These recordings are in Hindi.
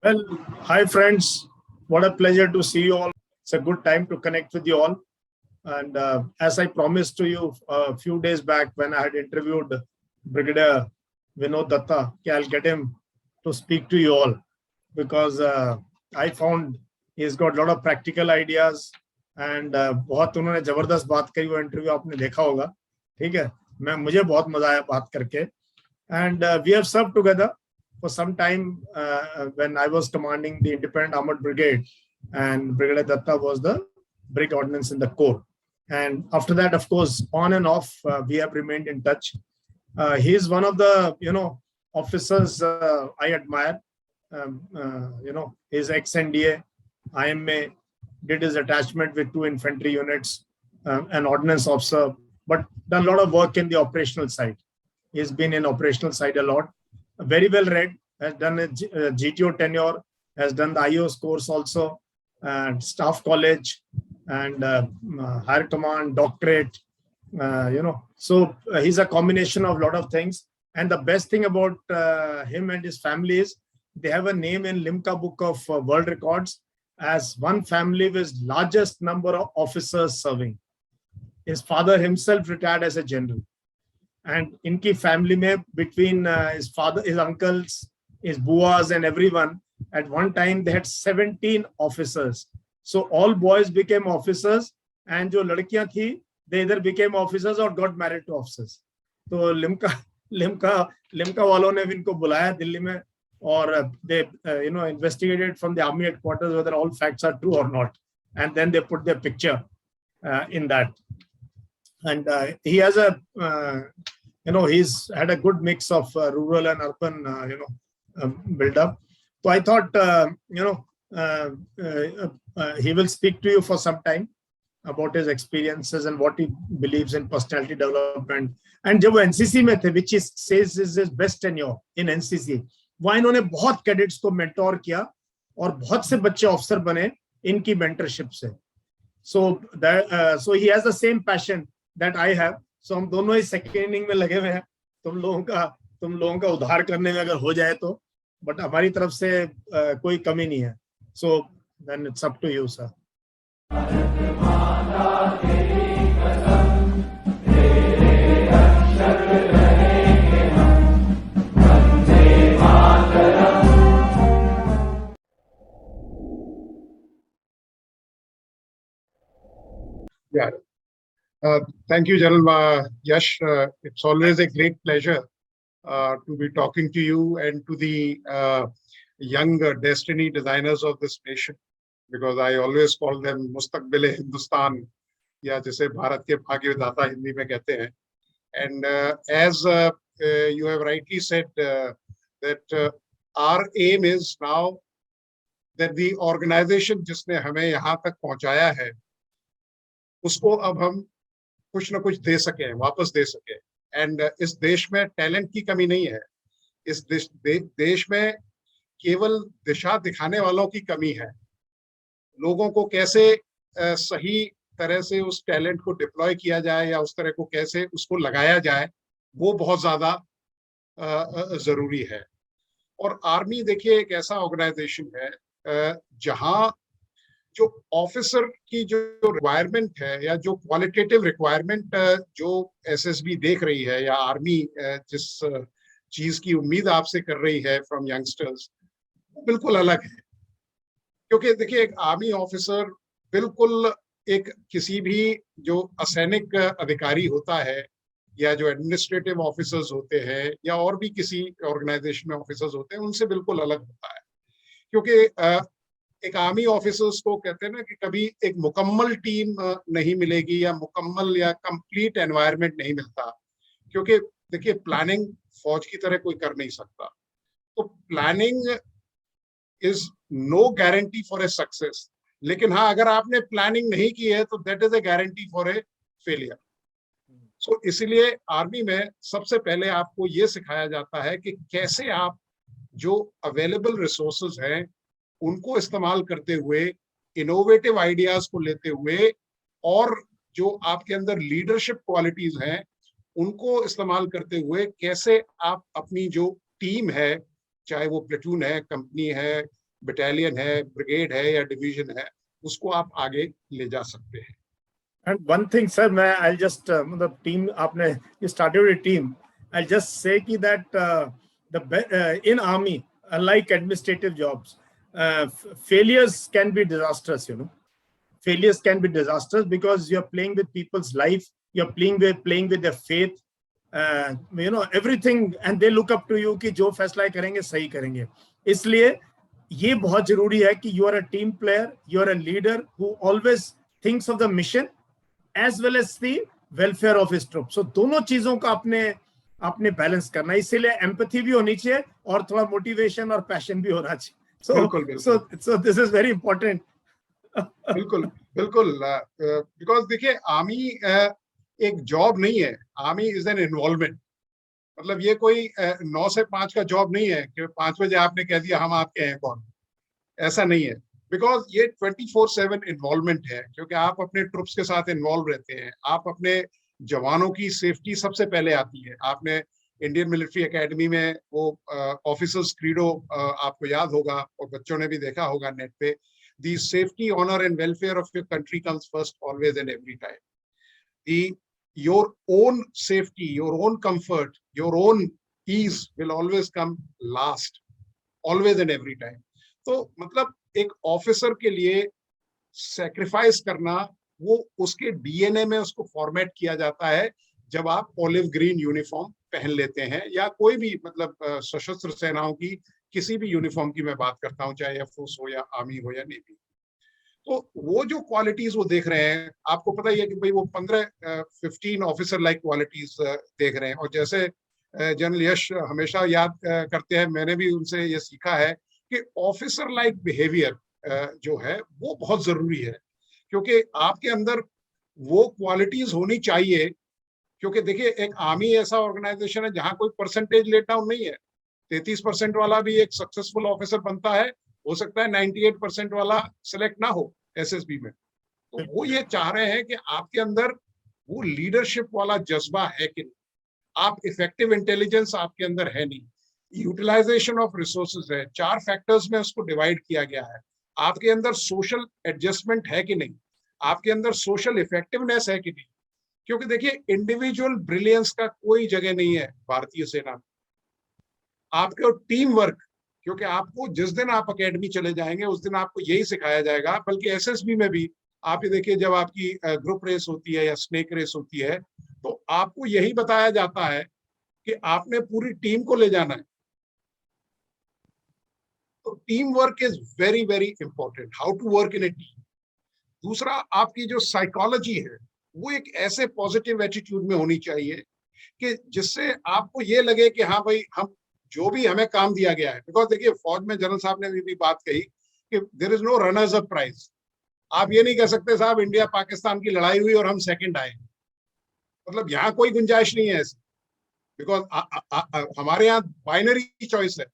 Well, hi friends. What a pleasure to see you all. It's a good time to connect with you all. And as I promised to you a few days back when I had interviewed Brigadier Vinod Dutta, I'll get him to speak to you all because I found he's got a lot of practical ideas and बहुत उन्होंने जबरदस्त बात करी वो इंटरव्यू आपने देखा होगा. ठीक है, मुझे बहुत मजा आया बात करके. And we have served together for some time when I was commanding the Independent Armored Brigade and Brigadier Datta was the Brig Ordnance in the Corps. And after that, of course, on and off, we have remained in touch. He is one of the, officers I admire. His ex-NDA, IMA, did his attachment with 2 infantry units, an ordnance officer, but done a lot of work in the operational side. He's been in operational side a lot. Very well read, has done a GTO tenure, has done the IOS course also, and staff college, and higher command, doctorate, So he's a combination of a lot of things. And the best thing about him and his family is they have a name in Limca Book of World Records as one family with largest number of officers serving. His father himself retired as a general. And inki family mein, between his father, his uncles, his buas and everyone, at one time they had 17 officers. So all boys became officers and jo ladkiyan thi, they either became officers or got married to officers. So Limca walon ne inko bulaya Delhi mein और they investigated from the army headquarters whether all facts are true or not. And then they put their picture in that. And he has a, he's had a good mix of rural and urban, build up. So I thought, he will speak to you for some time about his experiences and what he believes in personality development. And जब वो NCC में थे, which is says is his best tenure in NCC, वहाँ इन्होंने बहुत कैडेट्स को मेंटोर किया और बहुत से बच्चे ऑफिसर बने इनकी मेंटरशिप से. So he has the same passion that I have. So हम दोनों ही सेकेंड इनिंग में लगे हुए हैं. तुम लोगों का उद्धार करने में अगर हो जाए तो, बट हमारी तरफ से कोई कमी नहीं है. So then it's up to you, sir. Yeah. Thank you, General Yash. It's always a great pleasure to be talking to you and to the young destiny designers of this nation, because I always call them Mustaqbil Hindustan, या जिसे भारत के भाग्य विधाता हिंदी में कहते हैं. And as you have rightly said, that our aim is now that the organization जिसने हमें यहाँ तक पहुँचाया है, उसको अब हम कुछ ना कुछ दे सके, वापस दे सके. एंड इस देश में टैलेंट की कमी नहीं है. इस देश में केवल दिशा दिखाने वालों की कमी है. लोगों को कैसे सही तरह से उस टैलेंट को डिप्लॉय किया जाए या उस तरह को कैसे उसको लगाया जाए, वो बहुत ज्यादा जरूरी है. और आर्मी देखिए एक ऐसा ऑर्गेनाइजेशन है जहां जो ऑफिसर की जो रिक्वायरमेंट है या जो क्वालिटेटिव रिक्वायरमेंट जो एसएसबी देख रही है या आर्मी जिस चीज की उम्मीद आपसे कर रही है फ्रॉम यंगस्टर्स, बिल्कुल अलग है. क्योंकि देखिए एक आर्मी ऑफिसर बिल्कुल एक किसी भी जो असैनिक अधिकारी होता है या जो एडमिनिस्ट्रेटिव ऑफिसर्स होते हैं या और भी किसी ऑर्गेनाइजेशन में ऑफिसर्स होते हैं, उनसे बिल्कुल अलग होता है. क्योंकि एक आर्मी ऑफिसर्स को कहते हैं ना कि कभी एक मुकम्मल टीम नहीं मिलेगी या मुकम्मल या कंप्लीट एनवायरनमेंट नहीं मिलता. क्योंकि देखिए प्लानिंग फौज की तरह कोई कर नहीं सकता. तो planning is no guarantee for a success. लेकिन हाँ, अगर आपने प्लानिंग नहीं की है तो that is a guarantee for a failure. So इसीलिए आर्मी में सबसे पहले आपको ये सिखाया जाता है कि कैसे आप जो अवेलेबल रिसोर्सेज हैं उनको इस्तेमाल करते हुए, इनोवेटिव आइडियाज को लेते हुए, और जो आपके अंदर लीडरशिप क्वालिटीज हैं उनको इस्तेमाल करते हुए कैसे आप अपनी जो टीम है, चाहे वो प्लेटून है, कंपनी है बटालियन है, ब्रिगेड है या डिवीजन है, उसको आप आगे ले जा सकते हैं। And one thing, sir, मैं I'll just the team आपने you started with a team. I'll just say कि that in army, unlike administrative jobs, failures can be disastrous. You know, failures can be disastrous because you're playing with people's life. You're playing with their faith. You know everything, and they look up to you कि जो फैसला करेंगे सही करेंगे. इसलिए ये बहुत जरूरी है कि you are a team player, you are a leader who always thinks of the mission as well as the welfare of his troops. So दोनों चीजों का आपने बैलेंस करना है. इसीलिए एम्पैथी भी होनी चाहिए और थोड़ा मोटिवेशन और पैशन भी होना चाहिए. So this is very important. बिल्कुल बिल्कुल, बिकॉज देखिए आर्मी एक जॉब नहीं है, आर्मी इज एन इन्वॉल्वमेंट. मतलब ये कोई 9 से 5 का जॉब नहीं है कि 5 बजे आपने कह दिया हम आपके हैं कौन, ऐसा नहीं है. बिकॉज ये 24/7 इन्वॉल्वमेंट है, क्योंकि आप अपने ट्रुप्स के साथ इन्वॉल्व रहते हैं. आप अपने जवानों की सेफ्टी सबसे पहले आती है. आपने इंडियन मिलिट्री एकेडमी में वो ऑफिसर्स क्रीडो आपको याद होगा और बच्चों ने भी देखा होगा नेट पे. The safety, honor and welfare of your country comes first always and every time. Your own safety, your own comfort, your own ease will always come last, always and every time. तो मतलब एक ऑफिसर के लिए सैक्रिफाइस करना, वो उसके डीएनए में उसको फॉर्मेट किया जाता है जब आप ऑलिव ग्रीन यूनिफॉर्म पहन लेते हैं, या कोई भी मतलब सशस्त्र सेनाओं की किसी भी यूनिफॉर्म की मैं बात करता हूं, चाहे एयरफोर्स हो या आर्मी हो या नेवी. तो वो जो क्वालिटीज वो देख रहे हैं, आपको पता ही है कि भाई वो 15 ऑफिसर लाइक क्वालिटीज देख रहे हैं. और जैसे जनरल यश हमेशा याद करते हैं, मैंने भी उनसे ये सीखा है कि ऑफिसर लाइक बिहेवियर जो है वो बहुत जरूरी है, क्योंकि आपके अंदर वो क्वालिटीज होनी चाहिए. क्योंकि देखिए एक आर्मी ऐसा ऑर्गेनाइजेशन है जहां कोई परसेंटेज लेट डाउन नहीं है. 33% वाला भी एक सक्सेसफुल ऑफिसर बनता है, हो सकता है 98% वाला सिलेक्ट ना हो एसएसबी में. तो वो ये चाह रहे हैं कि आपके अंदर वो लीडरशिप वाला जज्बा है कि नहीं, आप इफेक्टिव इंटेलिजेंस आपके अंदर है नहीं, यूटिलाइजेशन ऑफ रिसोर्सेज है. 4 फैक्टर्स में उसको डिवाइड किया गया है. आपके अंदर सोशल एडजस्टमेंट है कि नहीं, आपके अंदर सोशल इफेक्टिवनेस है कि नहीं. क्योंकि देखिए इंडिविजुअल ब्रिलियंस का कोई जगह नहीं है भारतीय सेना में. आपके टीम वर्क, क्योंकि आपको जिस दिन आप एकेडमी चले जाएंगे उस दिन आपको यही सिखाया जाएगा. बल्कि एसएसबी में भी आप ये देखिए, जब आपकी ग्रुप रेस होती है या स्नेक रेस होती है, तो आपको यही बताया जाता है कि आपने पूरी टीम को ले जाना है. तो team work is very very important, how to work in a team. दूसरा, आपकी जो साइकोलॉजी है वो एक ऐसे पॉजिटिव एटीट्यूड में होनी चाहिए कि जिससे आपको ये लगे कि हाँ भाई, हम जो भी हमें काम दिया गया है. बिकॉज देखिए फौज में जनरल साहब ने भी बात कही कि there is no runners up prize. आप ये नहीं कह सकते साहब इंडिया पाकिस्तान की लड़ाई हुई और हम सेकंड आए. मतलब यहाँ कोई गुंजाइश नहीं है ऐसी. बिकॉज हमारे यहाँ बाइनरी चॉइस है,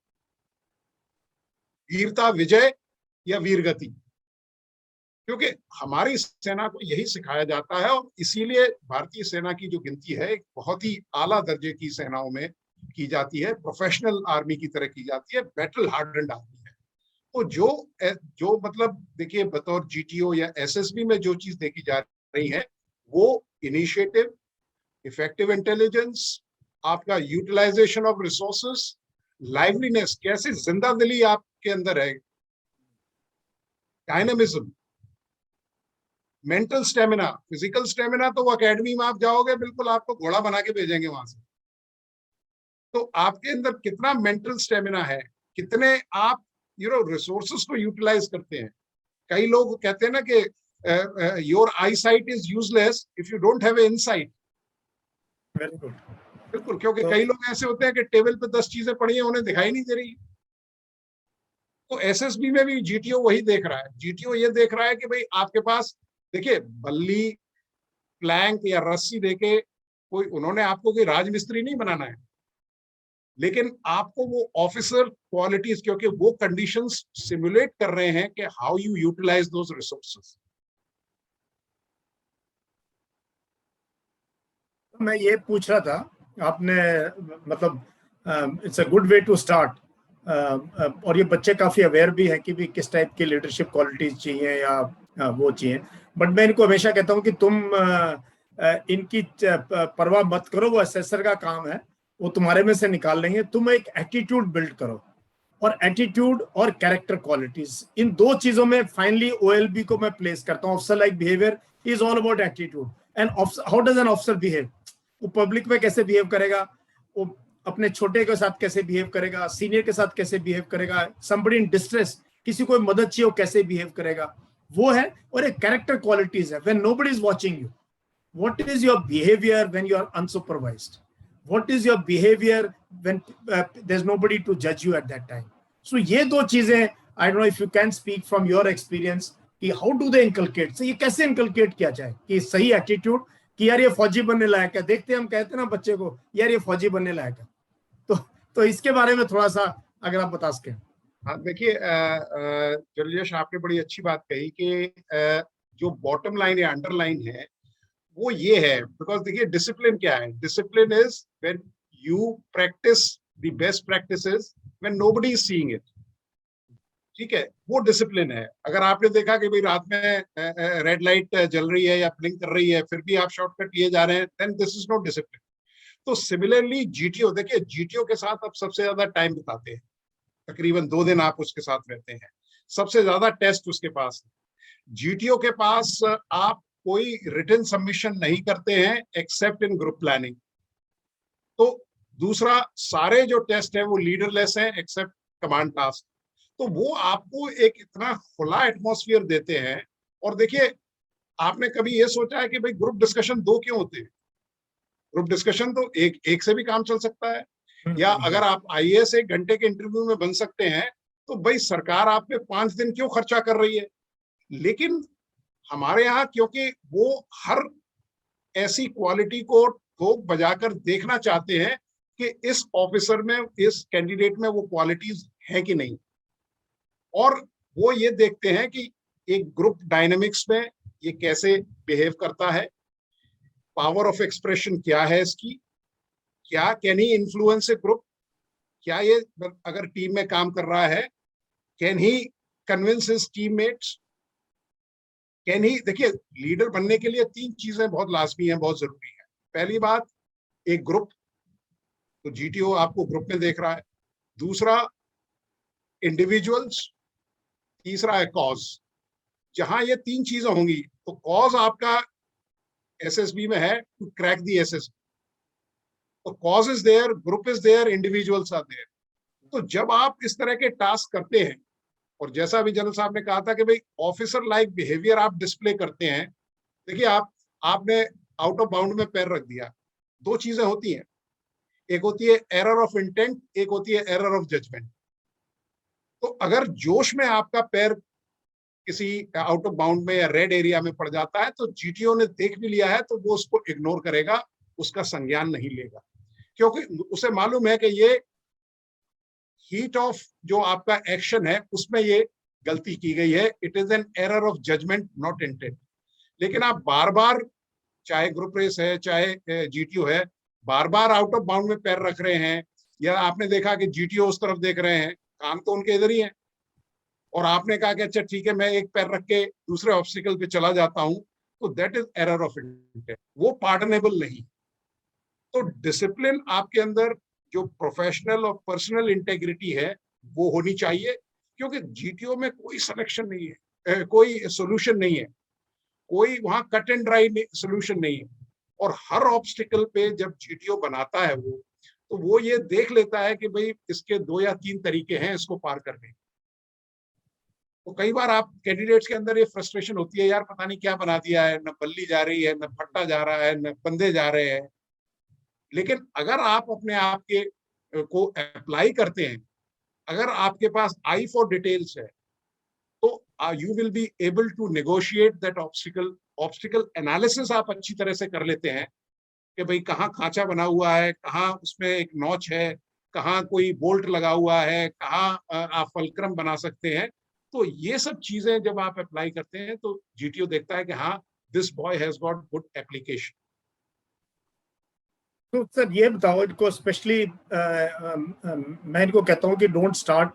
वीरता विजय या वीरगति. क्योंकि हमारी सेना को यही सिखाया जाता है, और इसीलिए भारतीय सेना की जो गिनती है एक बहुत ही आला दर्जे की सेनाओं में की जाती है, प्रोफेशनल आर्मी की तरह की जाती है, बैटल हार्डन्ड आर्मी है. तो जो मतलब देखिए बतौर जीटीओ या एसएसबी में जो चीज देखी जा रही है, वो इनिशिएटिव, इफेक्टिव इंटेलिजेंस, आपका यूटिलाइजेशन ऑफ रिसोर्सेस, लाइवलीनेस, कैसे जिंदा दिली आपके अंदर है, dynamism, mental stamina, physical stamina तो वो एकेडमी में आप जाओगे बिल्कुल आपको घोड़ा बना के भेजेंगे वहां से. तो आपके अंदर कितना मेंटल स्टेमिना है, कितने आप रिसोर्सेस को यूटिलाइज करते हैं. कई लोग कहते हैं ना कि your I site is useless if you don't have a insight. Very good. बिल्कुल, क्योंकि कई लोग ऐसे होते हैं कि टेबल पे 10 चीजें पड़ी हैं, उन्हें दिखाई नहीं दे रही. तो एसएसबी में भी जीटीओ वही देख रहा है. जीटीओ ये देख रहा है कि भाई आपके पास देखिए बल्ली, प्लैंक या रस्सी देके कोई, उन्होंने आपको कोई राजमिस्त्री नहीं बनाना है, लेकिन आपको वो ऑफिसर क्वालिटीज, क्योंकि वो कंडीशंस सिमुलेट कर रहे हैं कि how you utilise those resources. मैं ये पूछ रहा था, आपने मतलब it's a good way to start. और ये बच्चे काफी अवेयर भी हैं कि भी किस टाइप की लीडरशिप क्वालिटीज चाहिए या वो चाहिए। बट मैं इनको हमेशा कहता हूँ कि तुम इनकी परवाह मत करो, वो असेसर का काम है, वो तुम्हारे में से निकाल लेंगे। तुम एक एटीट्यूड बिल्ड करो, और एटीट्यूड और कैरेक्टर क्वालिटीज, इन दो चीजों में फाइनली ओएलबी को मैं प्लेस करता हूँ। Officer like behaviour is all about attitude. And how does an officer behave? वो पब्लिक में कैसे बिहेव करेगा, वो अपने छोटे के साथ कैसे बिहेव करेगा, सीनियर के साथ कैसे बिहेव करेगा, समबडी इन डिस्ट्रेस, किसी को मदद चाहिए हो कैसे बिहेव करेगा, वो है। और एक कैरेक्टर क्वालिटीज है, when nobody is watching you, what is your behavior when you are unsupervised, what is your behavior when there's nobody to judge you at that time. So ये दो चीजें, I don't know if you can speak from your experience कि how do they inculcate, so ये कैसे inculcate किया जाए कि सही attitude कि यार ये फौजी बनने लायक है। देखते हैं हम, कहते हैं ना बच्चे को यार ये फौजी बनने लायक है। तो तो इसके बारे में थोड़ा सा अगर आप बता सकें। हाँ देखिए, जलियश आपने बड़ी अच्छी बात कही कि जो बॉटम लाइन या अंडरलाइन है वो ये है। बिकॉज देखिए डिसिप्लिन क्या है, discipline is when you practice the best practices when nobody is seeing it. ठीक है, वो डिसिप्लिन है। अगर आपने देखा कि भाई रात में रेड लाइट जल रही है या ब्लिंक कर रही है फिर भी आप शॉर्टकट लिए जा रहे हैं, then this is not discipline. तो सिमिलरली जीटीओ, देखिए जीटीओ के साथ आप सबसे ज्यादा टाइम बिताते हैं, तकरीबन 2 दिन आप उसके साथ रहते हैं, सबसे ज्यादा टेस्ट उसके पास है। जीटीओ के पास आप कोई रिटन सबमिशन नहीं करते हैं एक्सेप्ट इन ग्रुप प्लानिंग। तो दूसरा, सारे जो टेस्ट है वो लीडरलेस है एक्सेप्ट कमांड टास्क। तो वो आपको एक इतना खुला एटमॉस्फेयर देते हैं। और देखिए, आपने कभी ये सोचा है कि भाई ग्रुप डिस्कशन 2 क्यों होते हैं? ग्रुप डिस्कशन तो एक से भी काम चल सकता है। या अगर आप आईएएस 1 घंटे के इंटरव्यू में बन सकते हैं तो भाई सरकार आप पे 5 दिन क्यों खर्चा कर रही है? लेकिन हमारे यहाँ क्योंकि वो हर ऐसी क्वालिटी को ठोक बजाकर देखना चाहते हैं कि इस ऑफिसर में, इस कैंडिडेट में वो क्वालिटीज है कि नहीं। और वो ये देखते हैं कि एक ग्रुप डायनेमिक्स में ये कैसे बिहेव करता है, पावर ऑफ एक्सप्रेशन क्या है इसकी, क्या can he influence A group, क्या ये अगर टीम में काम कर रहा है can he convince his teammates, can he. देखिए, लीडर बनने के लिए 3 चीजें बहुत लाजमी है, बहुत जरूरी है। पहली बात, एक ग्रुप, तो जीटीओ आपको ग्रुप में देख रहा है। दूसरा, इंडिविजुअल्स। तीसरा है कॉज। जहां ये 3 चीजें होंगी तो कॉज आपका एसएसबी में है टू क्रैक दी एसएसबी। तो cause is there, group is there, individuals are there. तो जब आप इस तरह के टास्क करते हैं, और जैसा अभी जनरल साहब ने कहा था कि भाई ऑफिसर लाइक बिहेवियर आप डिस्प्ले करते हैं। देखिए, आपने आउट ऑफ बाउंड में पैर रख दिया, 2 चीजें होती हैं, एक होती है एरर ऑफ इंटेंट, एक होती है एरर ऑफ जजमेंट। तो अगर जोश में आपका पैर किसी आउट ऑफ बाउंड में या रेड एरिया में पड़ जाता है तो जीटीओ ने देख भी लिया है तो वो उसको इग्नोर करेगा, उसका संज्ञान नहीं लेगा, क्योंकि उसे मालूम है कि ये हीट ऑफ जो आपका एक्शन है उसमें ये गलती की गई है। It is an error of judgement, not intent. लेकिन आप बार बार, चाहे ग्रुप रेस है चाहे जीटीओ है, बार बार आउट ऑफ बाउंड में पैर रख रहे हैं, या आपने देखा कि जीटीओ उस तरफ देख रहे हैं, काम तो उनके इधर ही है, और आपने कहा कि अच्छा ठीक है मैं एक पैर रख के दूसरे ऑब्स्टिकल पे चला जाता हूं, तो that is error of intent, वो पार्डनेबल नहीं। तो डिसिप्लिन आपके अंदर जो प्रोफेशनल और पर्सनल इंटेग्रिटी है वो होनी चाहिए, क्योंकि जीटीओ में कोई सिलेक्शन नहीं है, कोई सोल्यूशन नहीं है, कोई वहां कट एंड ड्राई सोल्यूशन नहीं है। और हर ऑब्स्टिकल पे जब जीटीओ बनाता है वो, तो वो ये देख लेता है कि भाई इसके 2 या 3 तरीके हैं इसको पार करने। तो कई बार आप कैंडिडेट्स के अंदर ये फ्रस्ट्रेशन होती है, यार पता नहीं क्या बना दिया है, न बल्ली जा रही है, न फट्टा जा रहा है, न बंदे जा रहे हैं। लेकिन अगर आप अपने आप के को अप्लाई करते हैं, अगर आपके पास आई फॉर डिटेल्स है, तो you will be able to negotiate that obstacle. Obstacle analysis आप अच्छी तरह से कर लेते हैं कि भाई कहाँ खांचा बना हुआ है, कहाँ उसमें एक नॉच है, कहाँ कोई बोल्ट लगा हुआ है, कहाँ आप फलक्रम बना सकते हैं। तो ये सब चीजें जब आप अप्लाई करते हैं तो जीटीओ देखता है कि हाँ, this boy has got good application. तो सर ये बताओ इनको, स्पेशली मैं इनको कहता हूँ कि don't start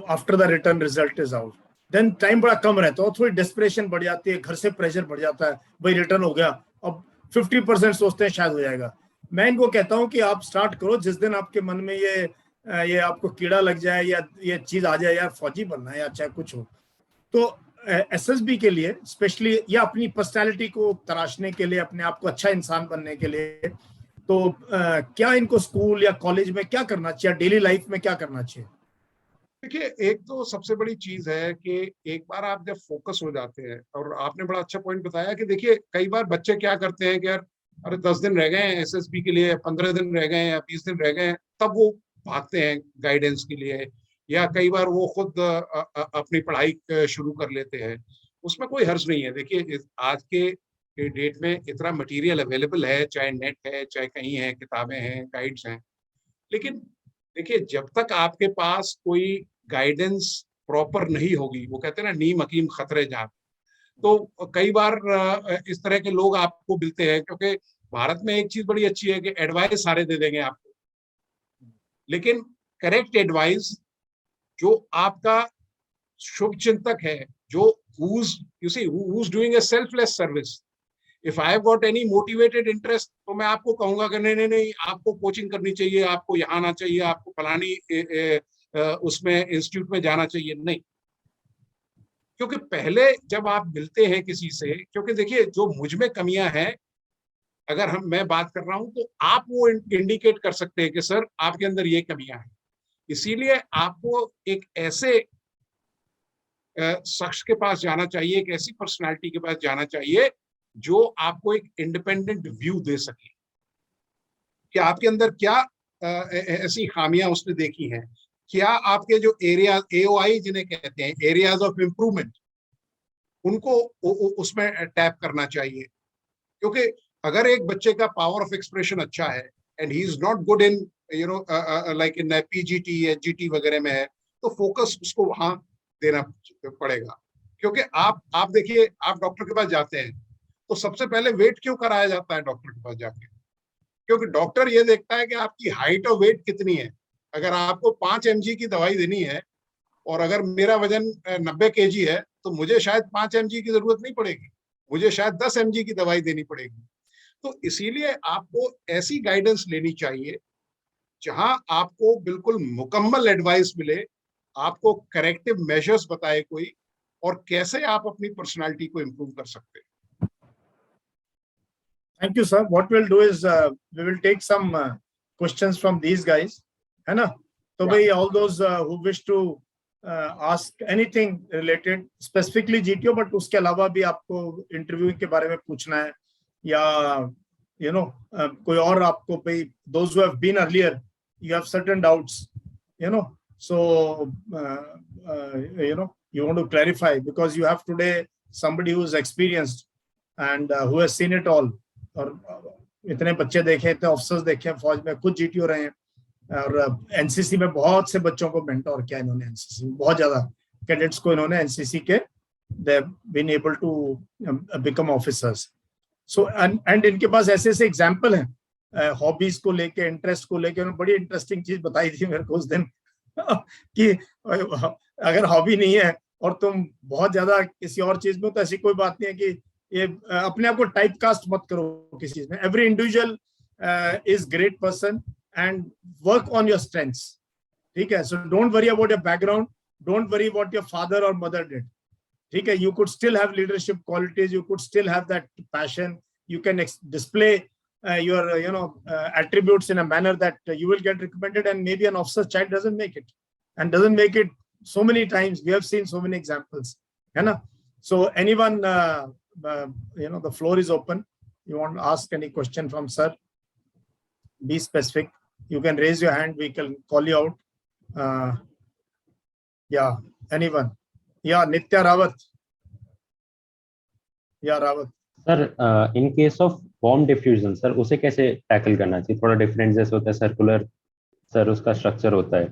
after the return result is out, then time बड़ा कम रहता है और थोड़ी डेस्परेशन बढ़ जाती है, घर से प्रेशर बढ़ जाता है, भाई रिटर्न हो गया, अब 50% सोचते हैं शायद हो जाएगा। मैं इनको कहता हूँ कि आप स्टार्ट करो जिस दिन आपके मन में ये आपको कीड़ा लग जाए या ये चीज आ जाए यार फौजी बनना है या चाहे कुछ हो, तो एसएसबी के लिए स्पेशली, या अपनी पर्सनालिटी को तराशने के लिए, अपने आप को अच्छा इंसान बनने के लिए, तो क्या इनको स्कूल या कॉलेज में क्या करना चाहिए, डेली लाइफ में क्या करना चाहिए? देखिए, एक तो सबसे बड़ी चीज है कि एक बार आप जब फोकस हो जाते हैं, और आपने बड़ा अच्छा पॉइंट बताया कि देखिए कई बार बच्चे क्या करते हैं कि यार अरे 10 दिन रह गए हैं एसएसबी के लिए, 15 दिन रह गए हैं या 20 दिन रह गए हैं, तब वो भागते हैं गाइडेंस के लिए, या कई बार वो खुद अपनी पढ़ाई शुरू कर लेते हैं। उसमें कोई हर्ज नहीं है। देखिए आज के डेट में इतना मटेरियल अवेलेबल है, चाहे नेट है, चाहे कहीं है, किताबें हैं, गाइड्स हैं, लेकिन देखिए जब तक आपके पास कोई गाइडेंस प्रॉपर नहीं होगी, वो कहते हैं ना नीम हकीम खतरे जान, तो कई बार इस तरह के लोग आपको मिलते हैं, क्योंकि भारत में एक चीज बड़ी अच्छी है कि एडवाइस सारे दे देंगे आपको, लेकिन करेक्ट एडवाइस जो आपका शुभ चिंतक है, जो who's doing a selfless service, if I have got any motivated interest, तो मैं आपको कहूंगा कि नहीं नहीं नहीं, आपको कोचिंग करनी चाहिए, आपको यहाँ आना चाहिए, आपको फलानी उसमें इंस्टीट्यूट में जाना चाहिए, नहीं। क्योंकि पहले जब आप मिलते हैं किसी से, क्योंकि देखिए जो मुझ में कमियां हैं, अगर मैं बात कर रहा हूं, तो आप वो इंडिकेट कर सकते हैं कि सर आपके अंदर ये कमियां हैं। इसीलिए आपको एक ऐसे शख्स के पास जाना चाहिए, एक ऐसी पर्सनालिटी के पास जाना चाहिए जो आपको एक इंडिपेंडेंट व्यू दे सके कि आपके अंदर क्या ऐसी खामियां उसने देखी हैं, क्या आपके जो एरिया एओआई जिन्हें कहते हैं, एरियाज ऑफ इम्प्रूवमेंट, उनको उसमें टैप करना चाहिए। क्योंकि अगर एक बच्चे का पावर ऑफ एक्सप्रेशन अच्छा है and he is not good in like in PGT या जीटी वगैरह में है, तो फोकस उसको वहां देना पड़ेगा। क्योंकि आप देखिए, आप डॉक्टर के पास जाते हैं तो सबसे पहले वेट क्यों कराया जाता है डॉक्टर के पास जाके? क्योंकि डॉक्टर ये देखता है कि आपकी हाइट और वेट कितनी है। अगर आपको 5 mg की दवाई देनी है, और अगर मेरा वजन 90 kg है, तो मुझे शायद 5 mg की जरूरत नहीं पड़ेगी, मुझे शायद 10 mg की दवाई देनी पड़ेगी। तो इसीलिए आपको ऐसी गाइडेंस लेनी चाहिए जहां आपको बिल्कुल मुकम्मल एडवाइस मिले, आपको करेक्टिव मेजर्स बताए कोई, और कैसे आप अपनी पर्सनालिटी को इंप्रूव कर सकते हैं। Thank you, sir. What we'll do is we will take some questions from these guys, है ना? तो भाई all those who wish to ask anything related specifically GTO, but उसके अलावा भी आपको इंटरव्यू के बारे में पूछना है, या कोई और आपको भाई, those who have been earlier, you have certain doubts, so you want to clarify because you have today somebody who is experienced and who has seen it all. और इतने बच्चे देखे, इतने ऑफिसर्स देखे फौज में, खुद जीटीओ रहे हैं, और एनसीसी में बहुत से बच्चों को मेंटोर किया इन्होंने, एनसीसी में बहुत ज्यादा कैडेट्स को इन्होंने एनसीसी के they been able to become officers. So and इनके पास ऐसे ऐसे एग्जांपल हैं हॉबीज को लेके, इंटरेस्ट को लेके। उन्होंने बड़ी इंटरेस्टिंग चीज बताई थी मेरे को उस दिन कि अगर हॉबी नहीं है और तुम बहुत ज्यादा किसी और चीज में, तो ऐसी कोई बात नहीं है कि ये अपने आप को टाइप कास्ट मत करो किसी चीज में। Every individual is great person and work on your strengths, ठीक है? So don't worry about your background, don't worry what your father और मदर डिड, ठीक है? You could still have leadership qualities, you could still have that passion, you can display your attributes in a manner that you will get recommended, and maybe an officer's child doesn't make it, and doesn't make it so many times. We have seen so many examples, है ना? So anyone, the floor is open. You want to ask any question from sir, be specific. You can raise your hand, we can call you out. Yeah, anyone? Yeah, Nitya Rawat. Yeah, Rawat. Sir in case of bomb diffusion, sir उसे कैसे टैकल करना चाहिए? थोड़ा डिफरेंट जैसे होता है, सर्कुलर सर उसका स्ट्रक्चर होता है।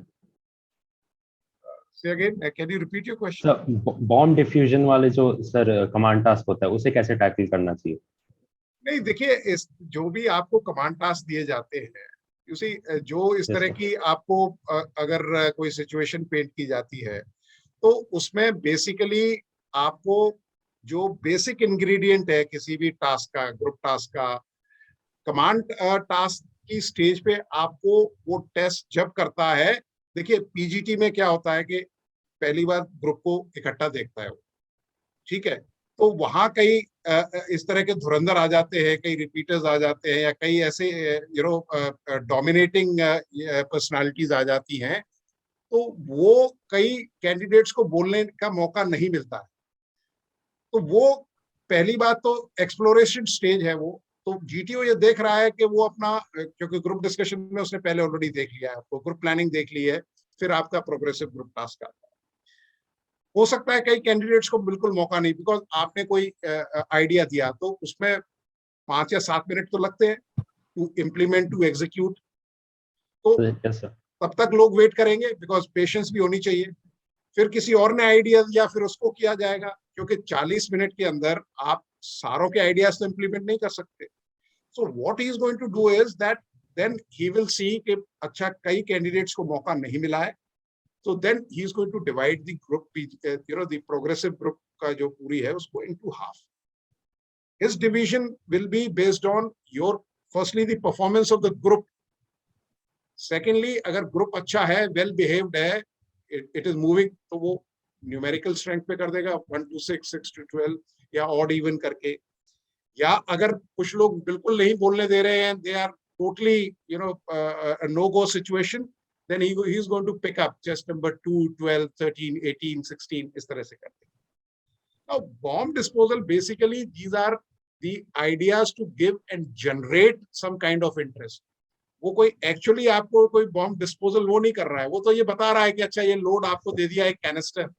Say again, can you repeat your question? Sir bomb diffusion वाले जो सर कमांड टास्क होता है, उसे कैसे टैकल करना चाहिए? नहीं देखिए, इस जो भी आपको कमांड टास्क दिए जाते हैं, यू सी, जो इस Yes, तरह sir. की आपको अगर कोई सिचुएशन पेंट की जाती है, तो उसमें बेसिकली आपको जो बेसिक इंग्रेडिएंट है किसी भी टास्क का, ग्रुप टास्क का, कमांड टास्क की स्टेज पे आपको वो टेस्ट जब करता है, देखिए पीजीटी में क्या होता है कि पहली बार ग्रुप को इकट्ठा देखता है वो, ठीक है, तो वहां कई इस तरह के धुरंधर आ जाते हैं, कई रिपीटर्स आ जाते हैं, या कई ऐसे डोमिनेटिंग पर्सनालिटीज आ जाती हैं, तो वो कई कैंडिडेट्स को बोलने का मौका नहीं मिलता है। तो वो पहली बात तो एक्सप्लोरेशन स्टेज है वो, तो जीटीओ ये देख रहा है कि वो अपना, क्योंकि ग्रुप डिस्कशन में उसने पहले ऑलरेडी देख लिया है, आपको ग्रुप प्लानिंग देख ली है, फिर आपका प्रोग्रेसिव ग्रुप टास्क आता है। हो सकता है कई कैंडिडेट्स को बिल्कुल मौका नहीं, बिकॉज आपने कोई आइडिया दिया, तो उसमें 5 या 7 मिनट तो लगते हैं टू इम्प्लीमेंट, टू एग्जीक्यूट, तो Yes, sir. तब तक लोग वेट करेंगे, बिकॉज पेशेंस भी होनी चाहिए। फिर किसी और ने आइडिया दिया, फिर उसको किया जाएगा, क्योंकि 40 मिनट के अंदर आप सारों के आइडियाज तो इम्प्लीमेंट नहीं कर सकते। So what he is going to do is that then he will see कि अच्छा कई कैंडिडेट्स को मौका नहीं मिला है, so then he is going to divide the group, the progressive group का जो पूरी है उसको into half. His division will be based on your, firstly the performance of the group, secondly अगर group अच्छा है, well behaved है, it is moving, तो वो numerical strength पे कर देगा 1 to 6, 6 to 12 या odd even करके, या अगर कुछ लोग बिल्कुल नहीं बोलने दे रहे हैं, they are totally a no go situation, then he is going to pick up just number 2, 12, 13, 18, 16 इस तरह से करते हैं। Now bomb disposal, basically these are the ideas to give and generate some kind of interest. वो कोई एक्चुअली आपको कोई बॉम्ब डिस्पोजल वो नहीं कर रहा है, वो तो ये बता रहा है कि अच्छा ये लोड आपको दे दिया एक कैनिस्टर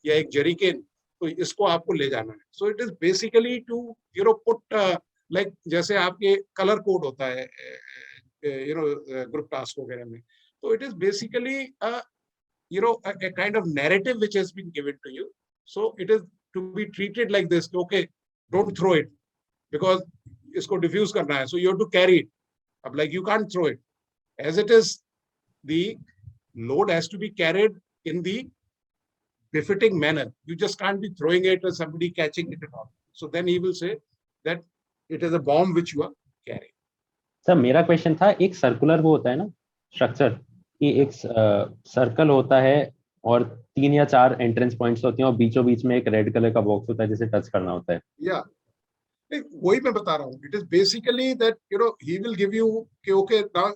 या एक जरीकेन, तो इसको आपको ले जाना है। So it is basically to put like जैसे आपके कलर कोड होता है ग्रुप टास्क वगैरह में, तो it is basically a kind of narrative which has been given to you, so it is to be treated like this, okay, don't throw it because इसको diffuse करना है, so you have to carry it, अब like you can't throw it as it is, the load has to be carried in the befitting manner, you just can't be throwing it or somebody catching it at all, so then he will say that it is a bomb which you are carrying. Sir मेरा क्वेश्चन था, एक सर्कुलर वो होता है ना स्ट्रक्चर, कि एक सर्कल होता है और 3 या 4 एंट्रेंस पॉइंट्स होते हैं और बीचों बीच में एक रेड कलर का बॉक्स होता है जिसे टच करना होता है। या वही मैं बता रहा हूँ, it is basically that he will give you कि okay now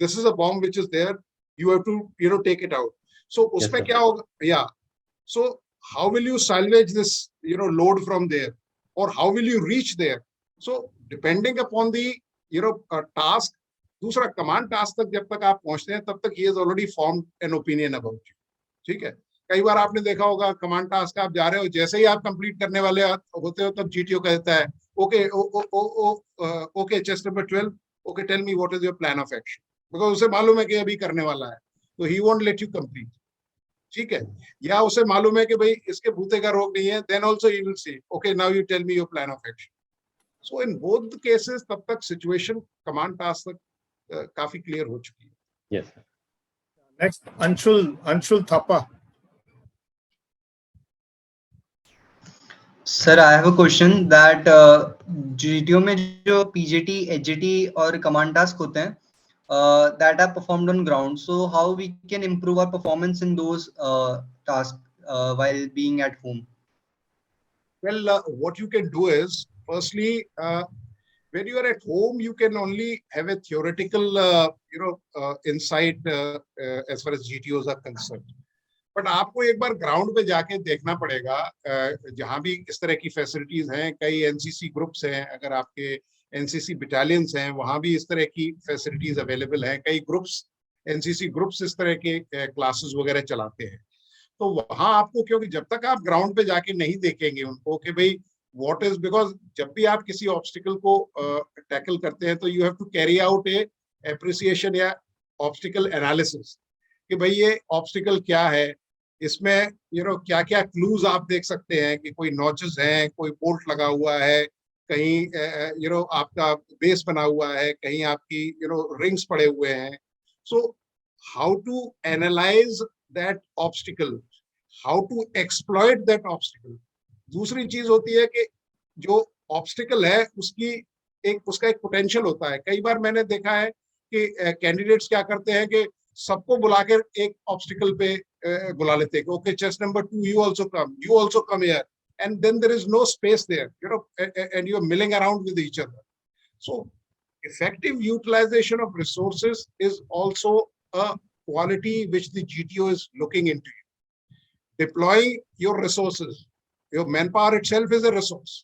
this is a bomb which is there, you have to take it out, so उसमें क्या होगा, या so how will you salvage this load from there और how will you reach there, so depending upon the task. दूसरा, कमांड टास्क तक जब तक आप पहुंचते हैं तब तक he is already formed an opinion about you, ठीक है। कई बार आपने देखा होगा कमांड टास्क आप जा रहे हो, जैसे ही आप कंप्लीट करने वाले होते हो तब जीटीओ कहता है okay okay chest number 12, okay tell me what is your plan of action, because उसे मालूम है कि अभी करने वाला है, तो he won't let you complete, ठीक है। या उसे मालूम है कि भाई इसके भूते का रोग नहीं है, then also he will say okay now you tell me your plan of action. So in both the cases तब तक सिचुएशन कमांड टास्क तक काफी क्लियर हो चुकी है। Yes sir. Next Anshul Thapa. Sir I have a question that GTO में जो पीजीटी, एचजीटी और कमांड टास्क होते हैं that are performed on ground, so how we can improve our performance in those tasks while being at home? Well, what you can do is, firstly, when you are at home, you can only have a theoretical, insight as far as GTOs are concerned. But आपको एक बार ग्राउंड पे जाके देखना पड़ेगा, जहाँ भी इस तरह की फैसिलिटीज हैं, कई एनसीसी ग्रुप्स हैं, अगर आपके एनसीसी बटालियंस हैं वहाँ भी इस तरह की फैसिलिटीज अवेलेबल हैं, कई ग्रुप्स एनसीसी ग्रुप्स इस तरह के क्लासेस वगैरह चलाते हैं। तो वहाँ आपको, क्योंकि जब तक आप ग्राउंड पे जाके नहीं देखेंगे उनको कि भाई व्हाट इज, बिकॉज जब भी आप किसी ऑब्स्टिकल को टैकल करते हैं तो you have to carry out a appreciation या ऑब्स्टिकल एनालिसिस कि भाई ये ऑब्स्टिकल क्या है, इसमें क्या क्या क्लूज आप देख सकते हैं कि कोई नॉचेस हैं, कोई बोल्ट लगा हुआ है, कहीं आपका बेस बना हुआ है, कहीं आपकी रिंग्स पड़े हुए हैं. So how to analyse that obstacle, how to exploit that obstacle. दूसरी चीज होती है कि जो ऑब्स्टिकल है उसका एक पोटेंशियल होता है. कई बार मैंने देखा है कि कैंडिडेट्स क्या करते हैं कि सबको बुला के एक ऑब्स्टिकल पे बुला लेते हैं. Okay, chest number 2, you also come here, and then there is no space there, and you're milling around with each other. So effective utilization of resources is also a quality which the GTO is looking into. Deploying your resources, your manpower itself is a resource.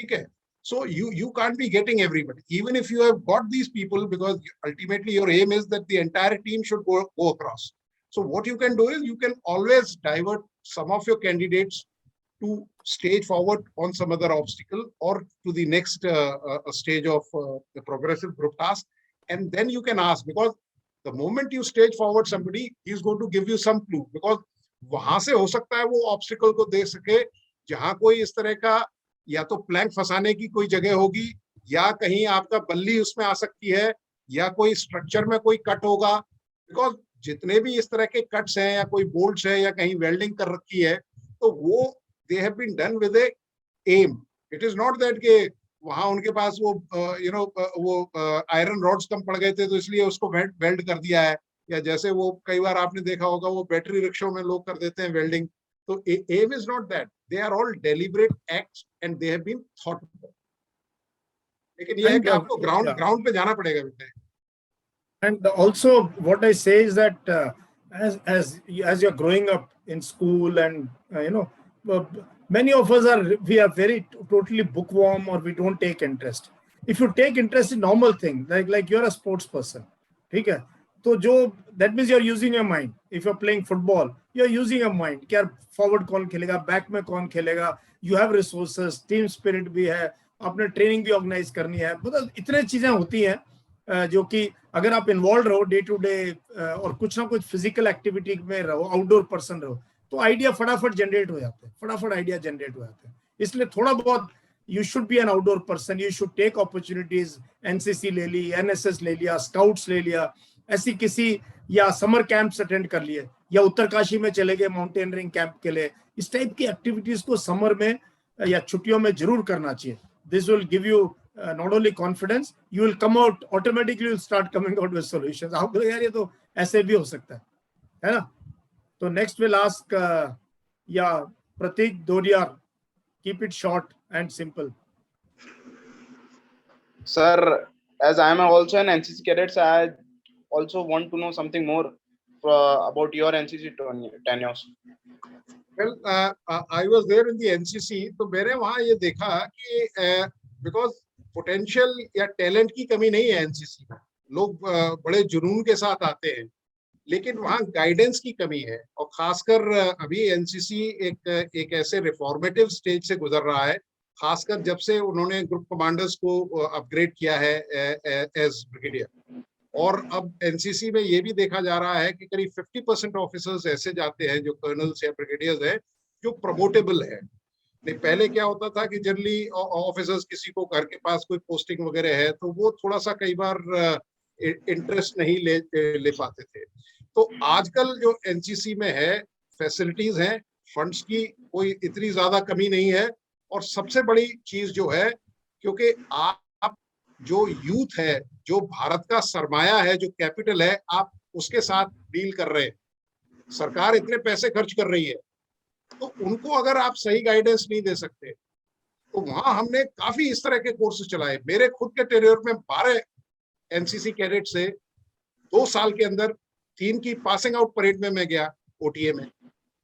Okay, so you can't be getting everybody, even if you have got these people, because ultimately your aim is that the entire team should go across. So what you can do is you can always divert some of your candidates to stage forward on some other obstacle or to the next stage of the progressive group task, and then you can ask, because the moment you stage forward somebody, he is going to give you some clue, because वहां से हो सकता है वो ऑब्स्टिकल को देख सके जहां कोई इस तरह का या तो प्लैंक फंसाने की कोई जगह होगी, या कहीं आपका बल्ली उसमें आ सकती है, या कोई स्ट्रक्चर में कोई कट होगा. बिकॉज जितने भी इस तरह के कट्स हैं या कोई बोल्ट्स है या कहीं वेल्डिंग कर रखी है, तो वो they have been done with a aim. It is not that के वहां उनके पास वो वो आयरन रॉड्स कम पड़ गए थे तो इसलिए उसको वेल्ड कर दिया है, या जैसे वो कई बार आपने देखा होगा वो बैटरी रिक्शों में लोग कर देते हैं वेल्डिंग. तो aim is not that. They are all deliberate acts and they have been thought of. लेकिन ये है कि आपको ग्राउंड पे जाना पड़ेगा बेटे. And also what I say is that as you're growing up in school, and many of us we are very totally bookworm, or we don't take interest. If you take interest in normal thing, like you're a sports person, ठीक है, तो जो that means you're using your mind. If you're playing football, you're using your mind. क्या forward कौन खेलेगा, back में कौन खेलेगा, you have resources, team spirit भी है, आपने ट्रेनिंग भी ऑर्गेनाइज करनी है, मतलब इतने चीजें होती हैं जो कि अगर आप इन्वॉल्व रहो डे टू डे और कुछ ना कुछ फिजिकल एक्टिविटी में रहो, आउटडोर पर्सन रहो, तो आइडिया फटाफट जनरेट हो जाते हैं, फटाफट आइडिया जनरेट हो जाते हैं. इसलिए थोड़ा बहुत you should be an outdoor person, you should take opportunities. NCC ले ली, एनएसएस ले लिया, स्काउट्स ले लिया, ऐसी किसी, या समर कैंप्स अटेंड कर लिए, या उत्तरकाशी में चले गए माउंटेनियरिंग कैंप के लिए. इस टाइप की एक्टिविटीज को समर में या छुट्टियों में जरूर करना चाहिए. This will give you not only confidence, you will come out automatically, will start coming out with solutions. आपको यार ये तो ऐसे भी हो सकता है ना. तो next will ask Pratik Doriar. Keep it short and simple. Sir, as I am also an NCC cadet, I also want to know something more about your NCC tenures. Well, I was there in the NCC, तो मैंने वहाँ ये देखा कि because पोटेंशियल या टैलेंट की कमी नहीं है एनसीसी में, लोग बड़े जुनून के साथ आते हैं, लेकिन वहाँ गाइडेंस की कमी है. और खासकर अभी एनसीसी एक ऐसे रिफॉर्मेटिव स्टेज से गुजर रहा है, खासकर जब से उन्होंने ग्रुप कमांडर्स को अपग्रेड किया है एज ब्रिगेडियर. और अब एनसीसी में ये भी देखा जा रहा है कि करीब 50% ऑफिसर्स ऐसे जाते हैं जो कर्नल्स या ब्रिगेडियर्स हैं जो प्रमोटेबल है. नहीं, पहले क्या होता था कि जनरली ऑफिसर्स किसी को घर के पास कोई पोस्टिंग वगैरह है तो वो थोड़ा सा कई बार इंटरेस्ट नहीं ले पाते थे. तो आजकल जो एनसीसी में है, फैसिलिटीज हैं, फंड्स की कोई इतनी ज्यादा कमी नहीं है. और सबसे बड़ी चीज जो है, क्योंकि आप जो यूथ है, जो भारत का सरमाया है, जो कैपिटल है, आप उसके साथ डील कर रहे हैं. सरकार इतने पैसे खर्च कर रही है, तो उनको अगर आप सही गाइडेंस नहीं दे सकते, तो वहां हमने काफी इस तरह के कोर्सेज चलाए. मेरे खुद के टेन्योर में 12 एनसीसी कैडेट से 2 साल के अंदर 3 की पासिंग आउट परेड में मैं गया ओटीए में.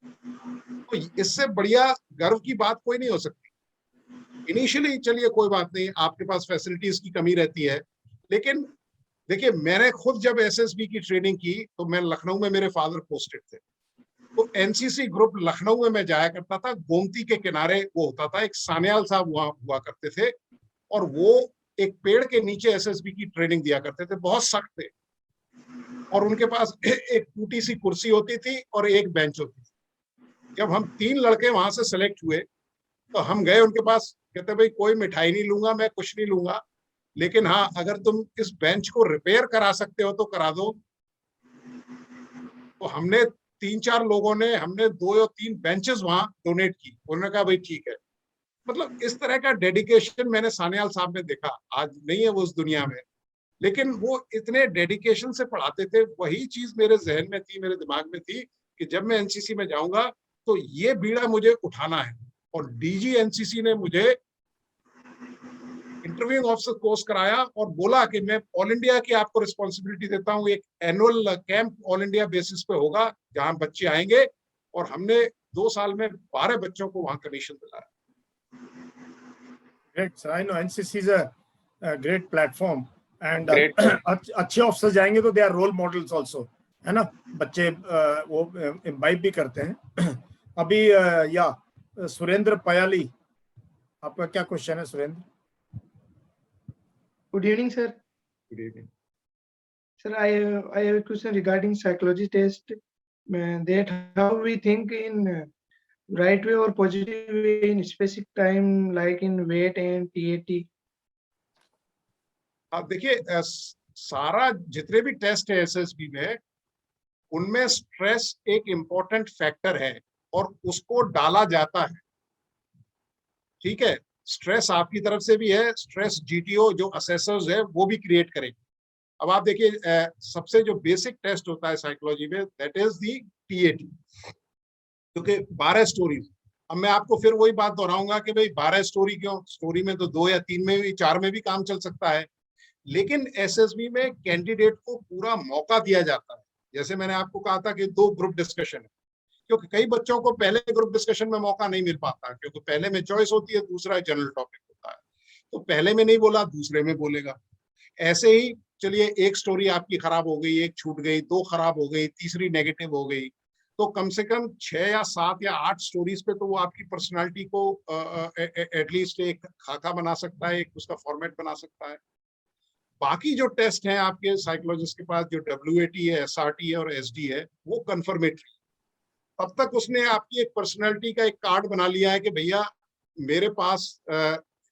तो इससे बढ़िया गर्व की बात कोई नहीं हो सकती. इनिशियली चलिए कोई बात नहीं, आपके पास फैसिलिटीज की कमी रहती है, लेकिन देखिए मैंने खुद जब एसएसबी की ट्रेनिंग की तो मैं लखनऊ में, मेरे फादर पोस्टेड थे, तो एनसीसी ग्रुप लखनऊ में मैं जाया करता था. गोमती के किनारे वो होता था, एक सान्याल साहब वहां हुआ करते थे, और वो एक पेड़ के नीचे एसएसबी की ट्रेनिंग दिया करते थे. बहुत सख्त थे, और उनके पास एक टूटी सी कुर्सी होती थी और एक बेंच होती थी. जब हम 3 लड़के वहां से सेलेक्ट हुए तो हम गए उनके पास, कहते भाई कोई मिठाई नहीं लूंगा, मैं कुछ नहीं लूंगा, लेकिन हाँ अगर तुम इस बेंच को रिपेयर करा सकते हो तो करा दो। तो हमने 3-4 लोगों ने, हमने 2 या 3 बेंचेस वहां डोनेट की। उन्होंने कहा भाई ठीक है। मतलब इस तरह का डेडिकेशन मैंने सान्याल साहब में देखा। आज नहीं है वो उस दुनिया में, लेकिन वो इतने डेडिकेशन से पढ़ाते थे। वही चीज मेरे जहन में थी, मेरे दिमाग में थी कि जब मैं एनसीसी में जाऊंगा तो ये बीड़ा मुझे उठाना है। और डीजी एनसीसी ने मुझे इंटरव्यूइंग ऑफिसर कोर्स कराया और बोला कि मैं ऑल इंडिया की आपको रिस्पॉन्सिबिलिटी देता हूँ। एक annual camp all India basis पे होगा जहां बच्चे आएंगे, और हमने 2 साल में 12 बच्चों को वहां कमीशन दिलाया। Great, sir. I know NCC is a great platform, and Great. अच्छे ऑफिसर जाएंगे तो they are role models also, है ना। बच्चे वो इम्बाइब भी करते हैं। अभी या सुरेंद्र पयाली, आपका क्या क्वेश्चन है Surendra? Good evening, sir. Good evening. Sir, I have a question regarding psychology test. That how we think in right way or positive way in specific time, like in weight and TAT. आप देखिए सारा जितने भी टेस्ट है एसएसबी में, उनमें स्ट्रेस एक इम्पोर्टेंट फैक्टर है और उसको डाला जाता है। ठीक है, स्ट्रेस आपकी तरफ से भी है, स्ट्रेस जीटीओ जो असेसर्स है वो भी क्रिएट करेंगे। अब आप देखिए सबसे जो बेसिक टेस्ट होता है साइकोलॉजी में, दैट इज दी टीएटी, क्योंकि 12 स्टोरीज। अब मैं आपको फिर वही बात दोहराऊंगा कि भाई 12 स्टोरी क्यों? स्टोरी में तो 2 या 3 में भी, 4 में भी काम चल सकता है, लेकिन एसएसबी में कैंडिडेट को पूरा मौका दिया जाता है। जैसे मैंने आपको कहा था कि 2 ग्रुप डिस्कशन है, क्योंकि कई बच्चों को पहले ग्रुप डिस्कशन में मौका नहीं मिल पाता, क्योंकि पहले में चॉइस होती है, दूसरा जनरल टॉपिक होता है। तो पहले में नहीं बोला, दूसरे में बोलेगा। ऐसे ही चलिए एक स्टोरी आपकी खराब हो गई, एक छूट गई, 2 खराब हो गई, तीसरी नेगेटिव हो गई, तो कम से कम 6 या 7 या 8 स्टोरीज पे तो वो आपकी पर्सनालिटी को एटलीस्ट एक खाका बना सकता है, एक उसका फॉर्मेट बना सकता है। बाकी जो टेस्ट हैं आपके साइकोलॉजिस्ट के पास, जो WAT है, SRT है और SD है, वो कंफर्मेटरी। अब तक उसने आपकी एक पर्सनालिटी का एक कार्ड बना लिया है कि भैया मेरे पास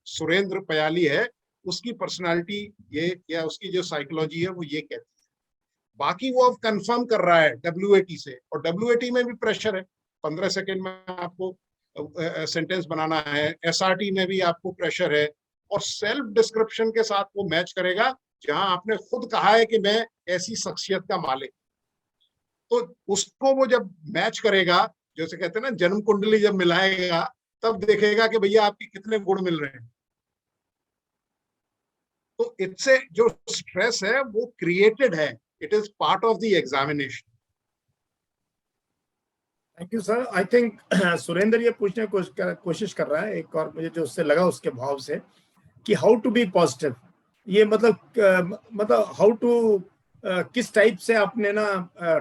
सुरेंद्र पयाली है, उसकी पर्सनालिटी ये, या उसकी जो साइकोलॉजी है वो ये कहती है। बाकी वो अब कंफर्म कर रहा है WAT से, और WAT में भी प्रेशर है, 15 सेकेंड में आपको सेंटेंस बनाना है। SRT में भी आपको प्रेशर है, और सेल्फ डिस्क्रिप्शन के साथ वो मैच करेगा, जहां आपने खुद कहा है कि मैं ऐसी शख्सियत का मालिक। तो उसको वो जब मैच करेगा, जैसे कहते हैं ना जन्म कुंडली जब मिलाएगा, तब देखेगा कि भैया आपके कितने गुण मिल रहे हैं। तो इससे जो स्ट्रेस है वो क्रिएटेड है, it is part of the examination. Thank you sir. I think Surendra ये पूछने की कोशिश कर रहा है, एक और मुझे जो उससे लगा उसके भाव से, कि हाउ टू बी पॉजिटिव। ये मतलब हाउ टू किस टाइप से आपने ना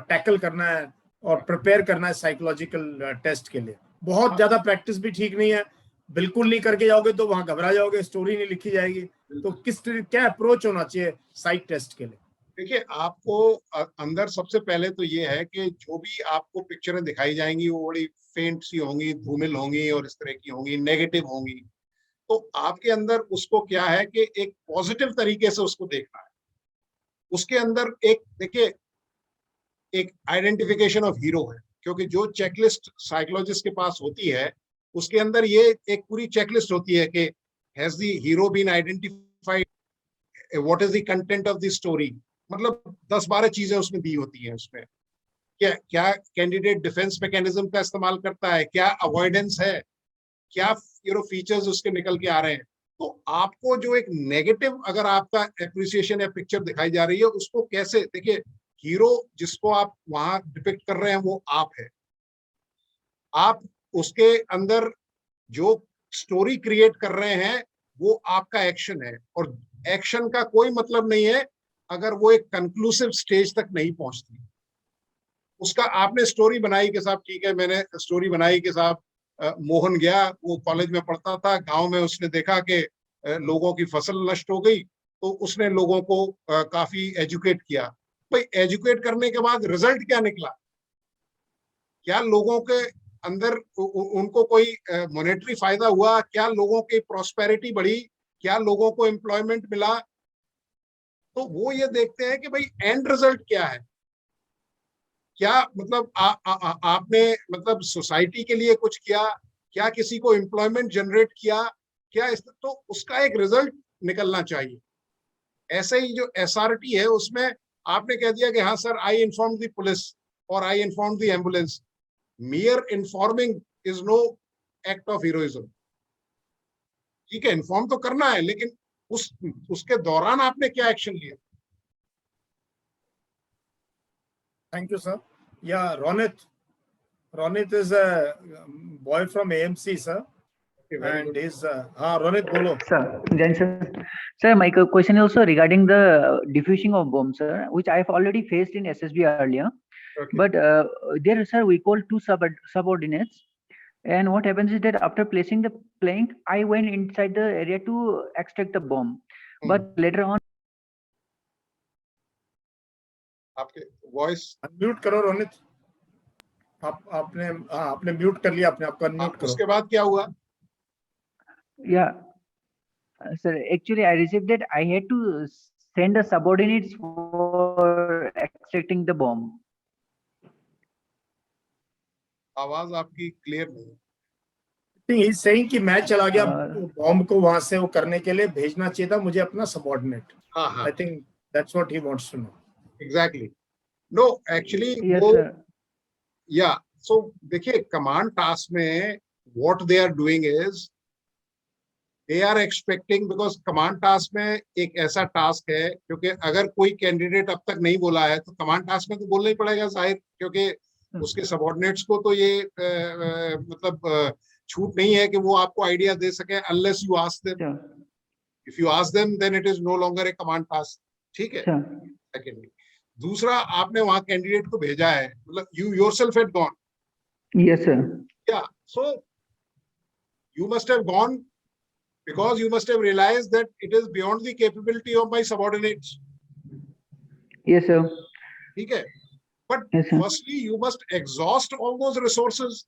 टैकल करना है और प्रिपेयर करना है साइकोलॉजिकल टेस्ट के लिए। बहुत ज्यादा प्रैक्टिस भी ठीक नहीं है, बिल्कुल नहीं करके जाओगे तो वहां घबरा जाओगे, स्टोरी नहीं लिखी जाएगी। तो क्या अप्रोच होना चाहिए साइक टेस्ट के लिए? देखिए, आपको अंदर सबसे पहले तो ये है कि जो भी आपको पिक्चरें दिखाई जाएंगी वो बड़ी फेंट सी होंगी, धूमिल होंगी और इस तरह की होंगी, नेगेटिव होंगी। तो आपके अंदर उसको क्या है कि एक पॉजिटिव तरीके से उसको देखना है। उसके अंदर एक देखिए एक आइडेंटिफिकेशन ऑफ हीरो है, क्योंकि जो चेकलिस्ट साइकोलॉजिस्ट के पास होती है उसके अंदर ये एक पूरी चेकलिस्ट होती है कि has the hero been identified, what is the content of the story. मतलब 10-12 चीजें उसमें दी होती हैं। उसमें क्या कैंडिडेट डिफेंस मैकेनिज्म का इस्तेमाल करता है, क्या अवॉइडेंस है, क्या फीचर्स उसके निकल के आ रहे हैं। तो आपको जो एक नेगेटिव अगर आपका एप्रिसिएशन या पिक्चर दिखाई जा रही है, उसको कैसे देखिए, हीरो जिसको आप वहां डिपिक्ट कर रहे हैं वो आप है। आप उसके अंदर जो स्टोरी क्रिएट कर रहे हैं वो आपका एक्शन है, और एक्शन का कोई मतलब नहीं है अगर वो एक कंक्लूसिव स्टेज तक नहीं पहुंचती। उसका आपने स्टोरी बनाई कि साहब ठीक है, मैंने स्टोरी बनाई कि साहब मोहन गया, वो कॉलेज में पढ़ता था, गांव में उसने देखा कि लोगों की फसल नष्ट हो गई, तो उसने लोगों को काफी एजुकेट किया। भाई एजुकेट करने के बाद रिजल्ट क्या निकला? क्या लोगों के अंदर उनको कोई मॉनेटरी फायदा हुआ, क्या लोगों की प्रॉस्पेरिटी बढ़ी, क्या लोगों को एम्प्लॉयमेंट मिला, तो वो ये देखते हैं कि भाई एंड रिजल्ट क्या है, क्या मतलब आपने मतलब सोसाइटी के लिए कुछ किया, क्या किसी को एम्प्लॉयमेंट जनरेट किया, क्या तो उसका एक रिजल्ट निकलना चाहिए। ऐसे ही जो एसआरटी है उसमें आपने कह दिया कि हाँ sir I inform the police और I inform the ambulance, mere informing is no act of heroism। ठीक है, इन्फॉर्म तो करना है, लेकिन उसके दौरान आपने क्या एक्शन लिया। Thank you, sir. Yeah, Ronit. Ronit is a boy from AMC, sir. And he's Ronit, bolo. Sir, then sir, sir, my question is also regarding the diffusing of bombs, sir, which I have already faced in SSB earlier. Okay. But there, sir, we call two subordinates, and what happens is that after placing the plank, I went inside the area to extract the bomb. But later on, आपके वॉइस अनम्यूट करो रोनित। आपने म्यूट कर लिया, अपने आपको अनम्यूट करो। उसके बाद क्या हुआ? yeah, sir, actually I received that I had to send the subordinates for extracting the bomb. आवाज आपकी क्लियर नहीं। He's saying कि मैं चला गया बॉम्ब को वहां से वो करने के लिए भेजना चाहिए था मुझे अपना subordinate. I think that's what he wants to know. Exactly. No, actually, Yes, वो, sir. yeah. So देखिए कमांड टास्क में what they are doing is they are expecting, because command task में एक ऐसा टास्क है क्योंकि अगर कोई कैंडिडेट अब तक नहीं बोला है तो कमांड टास्क में तो बोलना ही पड़ेगा जाहिर, क्योंकि उसके सबऑर्डिनेट्स को तो ये मतलब छूट नहीं है कि वो आपको आइडिया दे सके unless you ask them. Sure. If you ask them, then it is no longer a command task. ठीक है। Sure. Secondly, दूसरा आपने वहां कैंडिडेट को भेजा है, मतलब you yourself had gone. Yes, sir. Yeah, so you must have gone because you must have realized that it is beyond the capability of my subordinates. Yes, sir. ठीक है, but Yes, sir. firstly you must exhaust all those resources.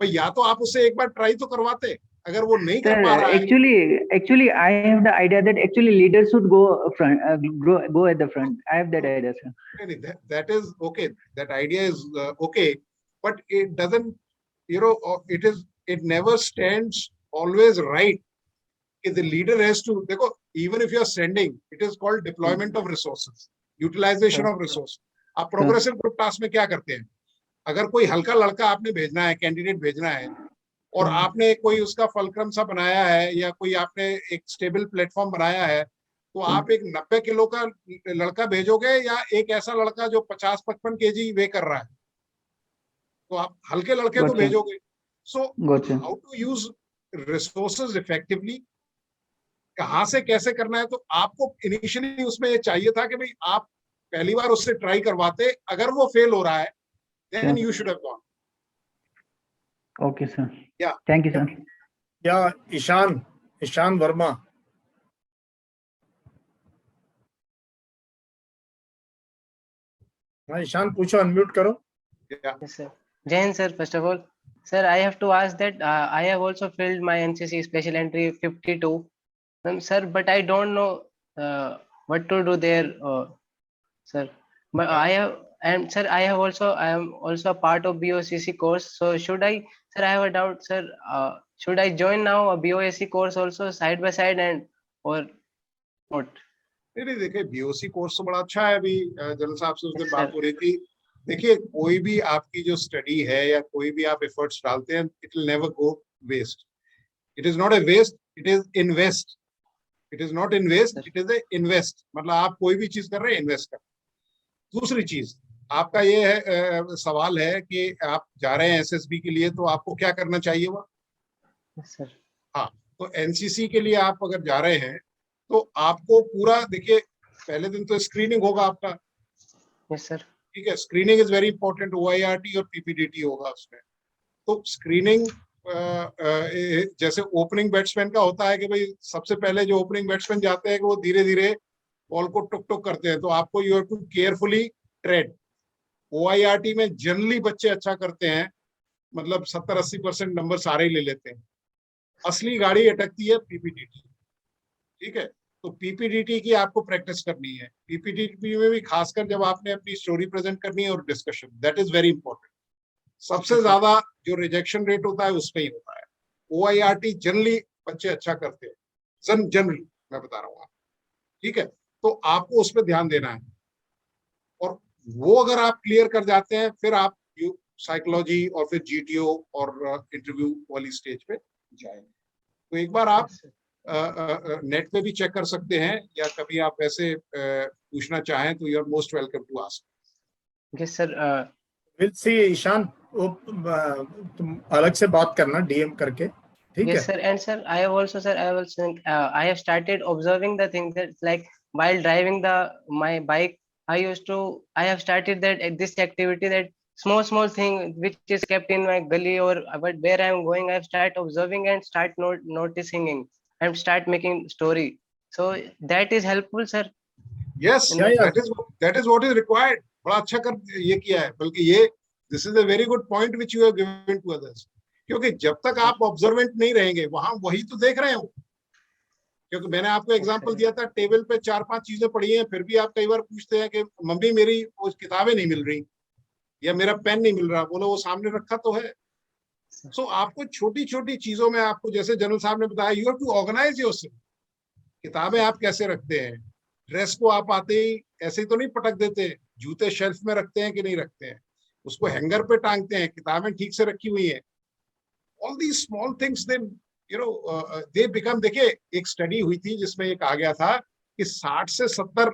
भाई या तो आप उससे एक बार ट्राई तो करवाते, अगर वो नहीं कर Sir, पा रहा है। actually, I have the idea that actually leaders should go front, go at the front. I have that idea, sir. That is okay. That idea is okay, but it doesn't, you know, it never stands always right. The leader has to, even if you are sending, it is called deployment of resources, utilization of resources. आप प्रोग्रेसिव ग्रुप टास्क में क्या करते हैं? अगर कोई हल्का लड़का आपने भेजना है, कैंडिडेट भेजना है, और आपने कोई उसका फलक्रम सा बनाया है या कोई आपने एक स्टेबल प्लेटफॉर्म बनाया है, तो आप एक 90 किलो का लड़का भेजोगे या एक ऐसा लड़का जो 50-55 केजी वे कर रहा है? तो आप हल्के लड़के को भेजोगे। So how to use resources effectively, कहां से कैसे करना है, तो आपको इनिशियली उसमें ये चाहिए था कि भाई आप पहली बार उससे ट्राई करवाते, अगर वो फेल हो रहा है then you should have gone. Okay, sir. Yeah. Thank you, sir. Yeah, Ishan Verma. हाँ ईशान पूछो, अनम्यूट करो। Yeah. Yes, sir. Jai Hind, sir. First of all, sir, I have to ask that I have also filled my NCC special entry 52, sir, but I don't know what to do there, sir. But I have, and sir, I am also a part of BOCC course. So should I, sir? I have a doubt, sir. Should I join now a BOSC course also side by side and or what? नहीं देखिए, बीओसी कोर्स तो बड़ा अच्छा है। अभी जनरल साहब से उस दिन बात हो रही थी। देखिए, कोई भी आपकी जो स्टडी है या कोई भी आप एफर्ट्स डालते हैं, it will never go waste. It is not a waste, it is invest. It is not in waste, it is a invest. मतलब आप कोई भी चीज कर रहे हैं, इन्वेस्ट कर। दूसरी चीज आपका ये है, सवाल है कि आप जा रहे हैं एसएसबी के लिए, तो आपको क्या करना चाहिए वह? हाँ, तो एनसीसी के लिए आप अगर जा रहे हैं तो आपको पूरा, देखिए पहले दिन तो स्क्रीनिंग होगा आपका। Yes sir. ठीक है, screening is very important. OIRT और PPDT होगा उसमें। तो स्क्रीनिंग जैसे ओपनिंग बैट्समैन का होता है कि भाई सबसे पहले जो ओपनिंग बैट्समैन जाते हैं कि वो धीरे धीरे बॉल को टुक टुक करते हैं, तो आपको you have to carefully trade. OIRT में जनरली बच्चे अच्छा करते हैं, मतलब 70-80% नंबर सारे ही ले लेते हैं। असली गाड़ी अटकती है पीपीडीटी, ठीक है। तो पीपीडीटी की आपको प्रैक्टिस करनी है। पीपीडीटी में भी खासकर जब आपने अपनी स्टोरी प्रेजेंट करनी है और discussion, that is very important. सबसे ज्यादा जो रिजेक्शन रेट होता है उसमें ही होता है। ओआईआरटी जनरली बच्चे अच्छा करते हैं, जनरली मैं बता रहा हूँ आप, ठीक है। तो आपको उस पर ध्यान देना है, और वो अगर आप क्लियर कर जाते हैं फिर आप साइकोलॉजी और फिर जीटीओ और इंटरव्यू वाली स्टेज पे जाएंगे। तो एक बार आप नेट पे भी चेक कर सकते हैं, या कभी आप वैसे पूछना चाहें तो you are most welcome to ask. Yes sir. Will see Ishan, वो तुम अलग से बात करना डीएम करके, ठीक है? Yes, sir. And sir, I have also, sir, I have also, I have started observing the things that, like, while driving my bike, I have started that this activity, that small thing which is kept in my gully, or but where I am going, I have started observing and start noticing and start making story. So that is helpful, sir. Yes, that is what is required. बड़ा अच्छा कर ये किया है, बल्कि ये this is a very good point which you have given to others. क्योंकि जब तक आप ऑब्जर्वेंट नहीं रहेंगे वहां वही तो देख रहे हो। क्योंकि मैंने आपको एग्जांपल दिया था, टेबल पे 4-5 चीजें पड़ी हैं, फिर भी आप कई बार पूछते हैं कि मम्मी मेरी वो किताबें नहीं मिल रही, या मेरा पेन नहीं मिल रहा। बोलो वो सामने रखा तो है। सो आपको छोटी छोटी चीजों में, आपको जैसे जनरल साहब ने बताया, you have to organise yourself. किताबें आप कैसे रखते हैं, ड्रेस को आप आते ही ऐसे ही तो नहीं पटक देते, जूते शेल्फ में रखते हैं कि नहीं रखते हैं, उसको हैंगर पे टांगते हैं, किताबें ठीक से रखी हुई हैं। All these small things, then they become। देखिए एक स्टडी हुई थी जिसमें ये कहा गया था कि 60 से 70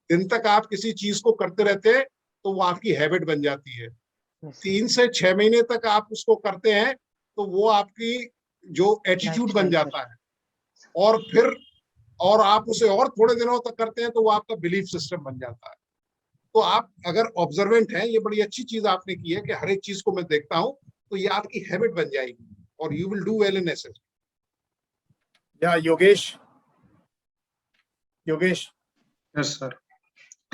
दिन तक आप किसी चीज को करते रहते हैं तो वो आपकी हैबिट बन जाती है। 3 से 6 महीने तक आप उसको करते हैं तो वो आपकी जो एटीट्यूड बन जाता है, और फिर और आप उसे और थोड़े दिनों तक करते हैं तो वो आपका बिलीफ सिस्टम बन जाता है। तो आप अगर ऑब्जर्वेंट हैं, ये बड़ी अच्छी चीज आपने की है कि हर एक चीज को मैं देखता हूं, तो ये आपकी हैबिट बन जाएगी और you will do well in SSB. या Yogesh. Yes, sir.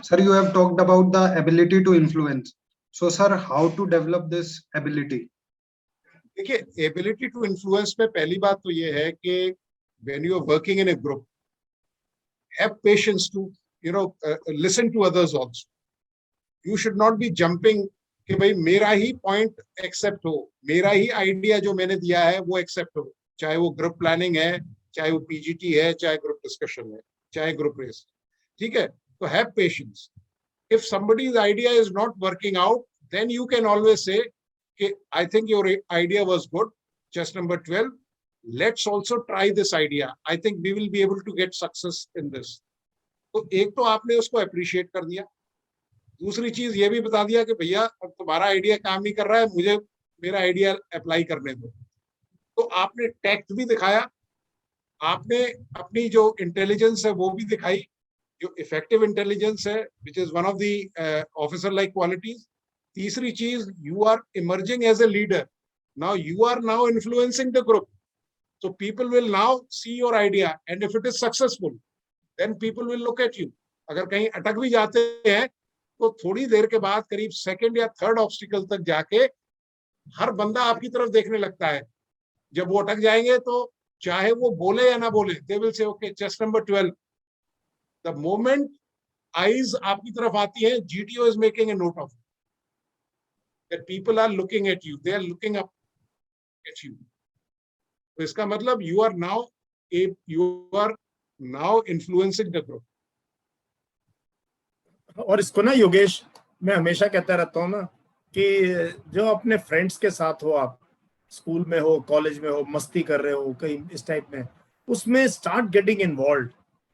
Sir, you have talked about the ability to influence. So, sir, how to develop this ability? देखिए, एबिलिटी टू इन्फ्लुएंस में पहली बात तो ये है कि when you are working in a group, have patience to listen to others also. You should not be jumping कि भाई मेरा ही पॉइंट एक्सेप्ट हो, मेरा ही आइडिया जो मैंने दिया है वो एक्सेप्ट हो, चाहे वो ग्रुप प्लानिंग है, चाहे वो पीजीटी है, चाहे ग्रुप डिस्कशन है, चाहे ग्रुप रेस, ठीक है। तो have patience. If somebody's idea is not working out, then you can always say कि I think your idea was good, just number 12, let's also try this idea, I think we will be able to get success in this। तो एक तो आपने उसको अप्रिशिएट कर दिया, दूसरी चीज ये भी बता दिया कि भैया अब तुम्हारा आइडिया काम नहीं कर रहा है, मुझे मेरा आइडिया अप्लाई करने दो। तो आपने टैक्ट भी दिखाया, आपने अपनी जो इंटेलिजेंस है वो भी दिखाई, जो इफेक्टिव इंटेलिजेंस है, which is one of the officer like qualities. तीसरी चीज, you are emerging as a leader, now you are now influencing the group, so people will now see your idea and if it is successful then people will look at you। अगर कहीं अटक भी जाते हैं तो थोड़ी देर के बाद करीब सेकंड या थर्ड ऑब्स्टिकल तक जाके हर बंदा आपकी तरफ देखने लगता है। जब वो अटक जाएंगे तो चाहे वो बोले या ना बोले, they will say okay chest number 12। The moment eyes आपकी तरफ आती है, GTO is making a note of that people are looking at you, they are looking up at you. तो इसका मतलब you are now influencing the group. और इसको ना योगेश, मैं हमेशा कहता रहता हूँ ना कि जो अपने फ्रेंड्स के साथ हो, आप स्कूल में हो, कॉलेज में हो, मस्ती कर रहे हो कहीं इस टाइप में, उसमें start getting involve.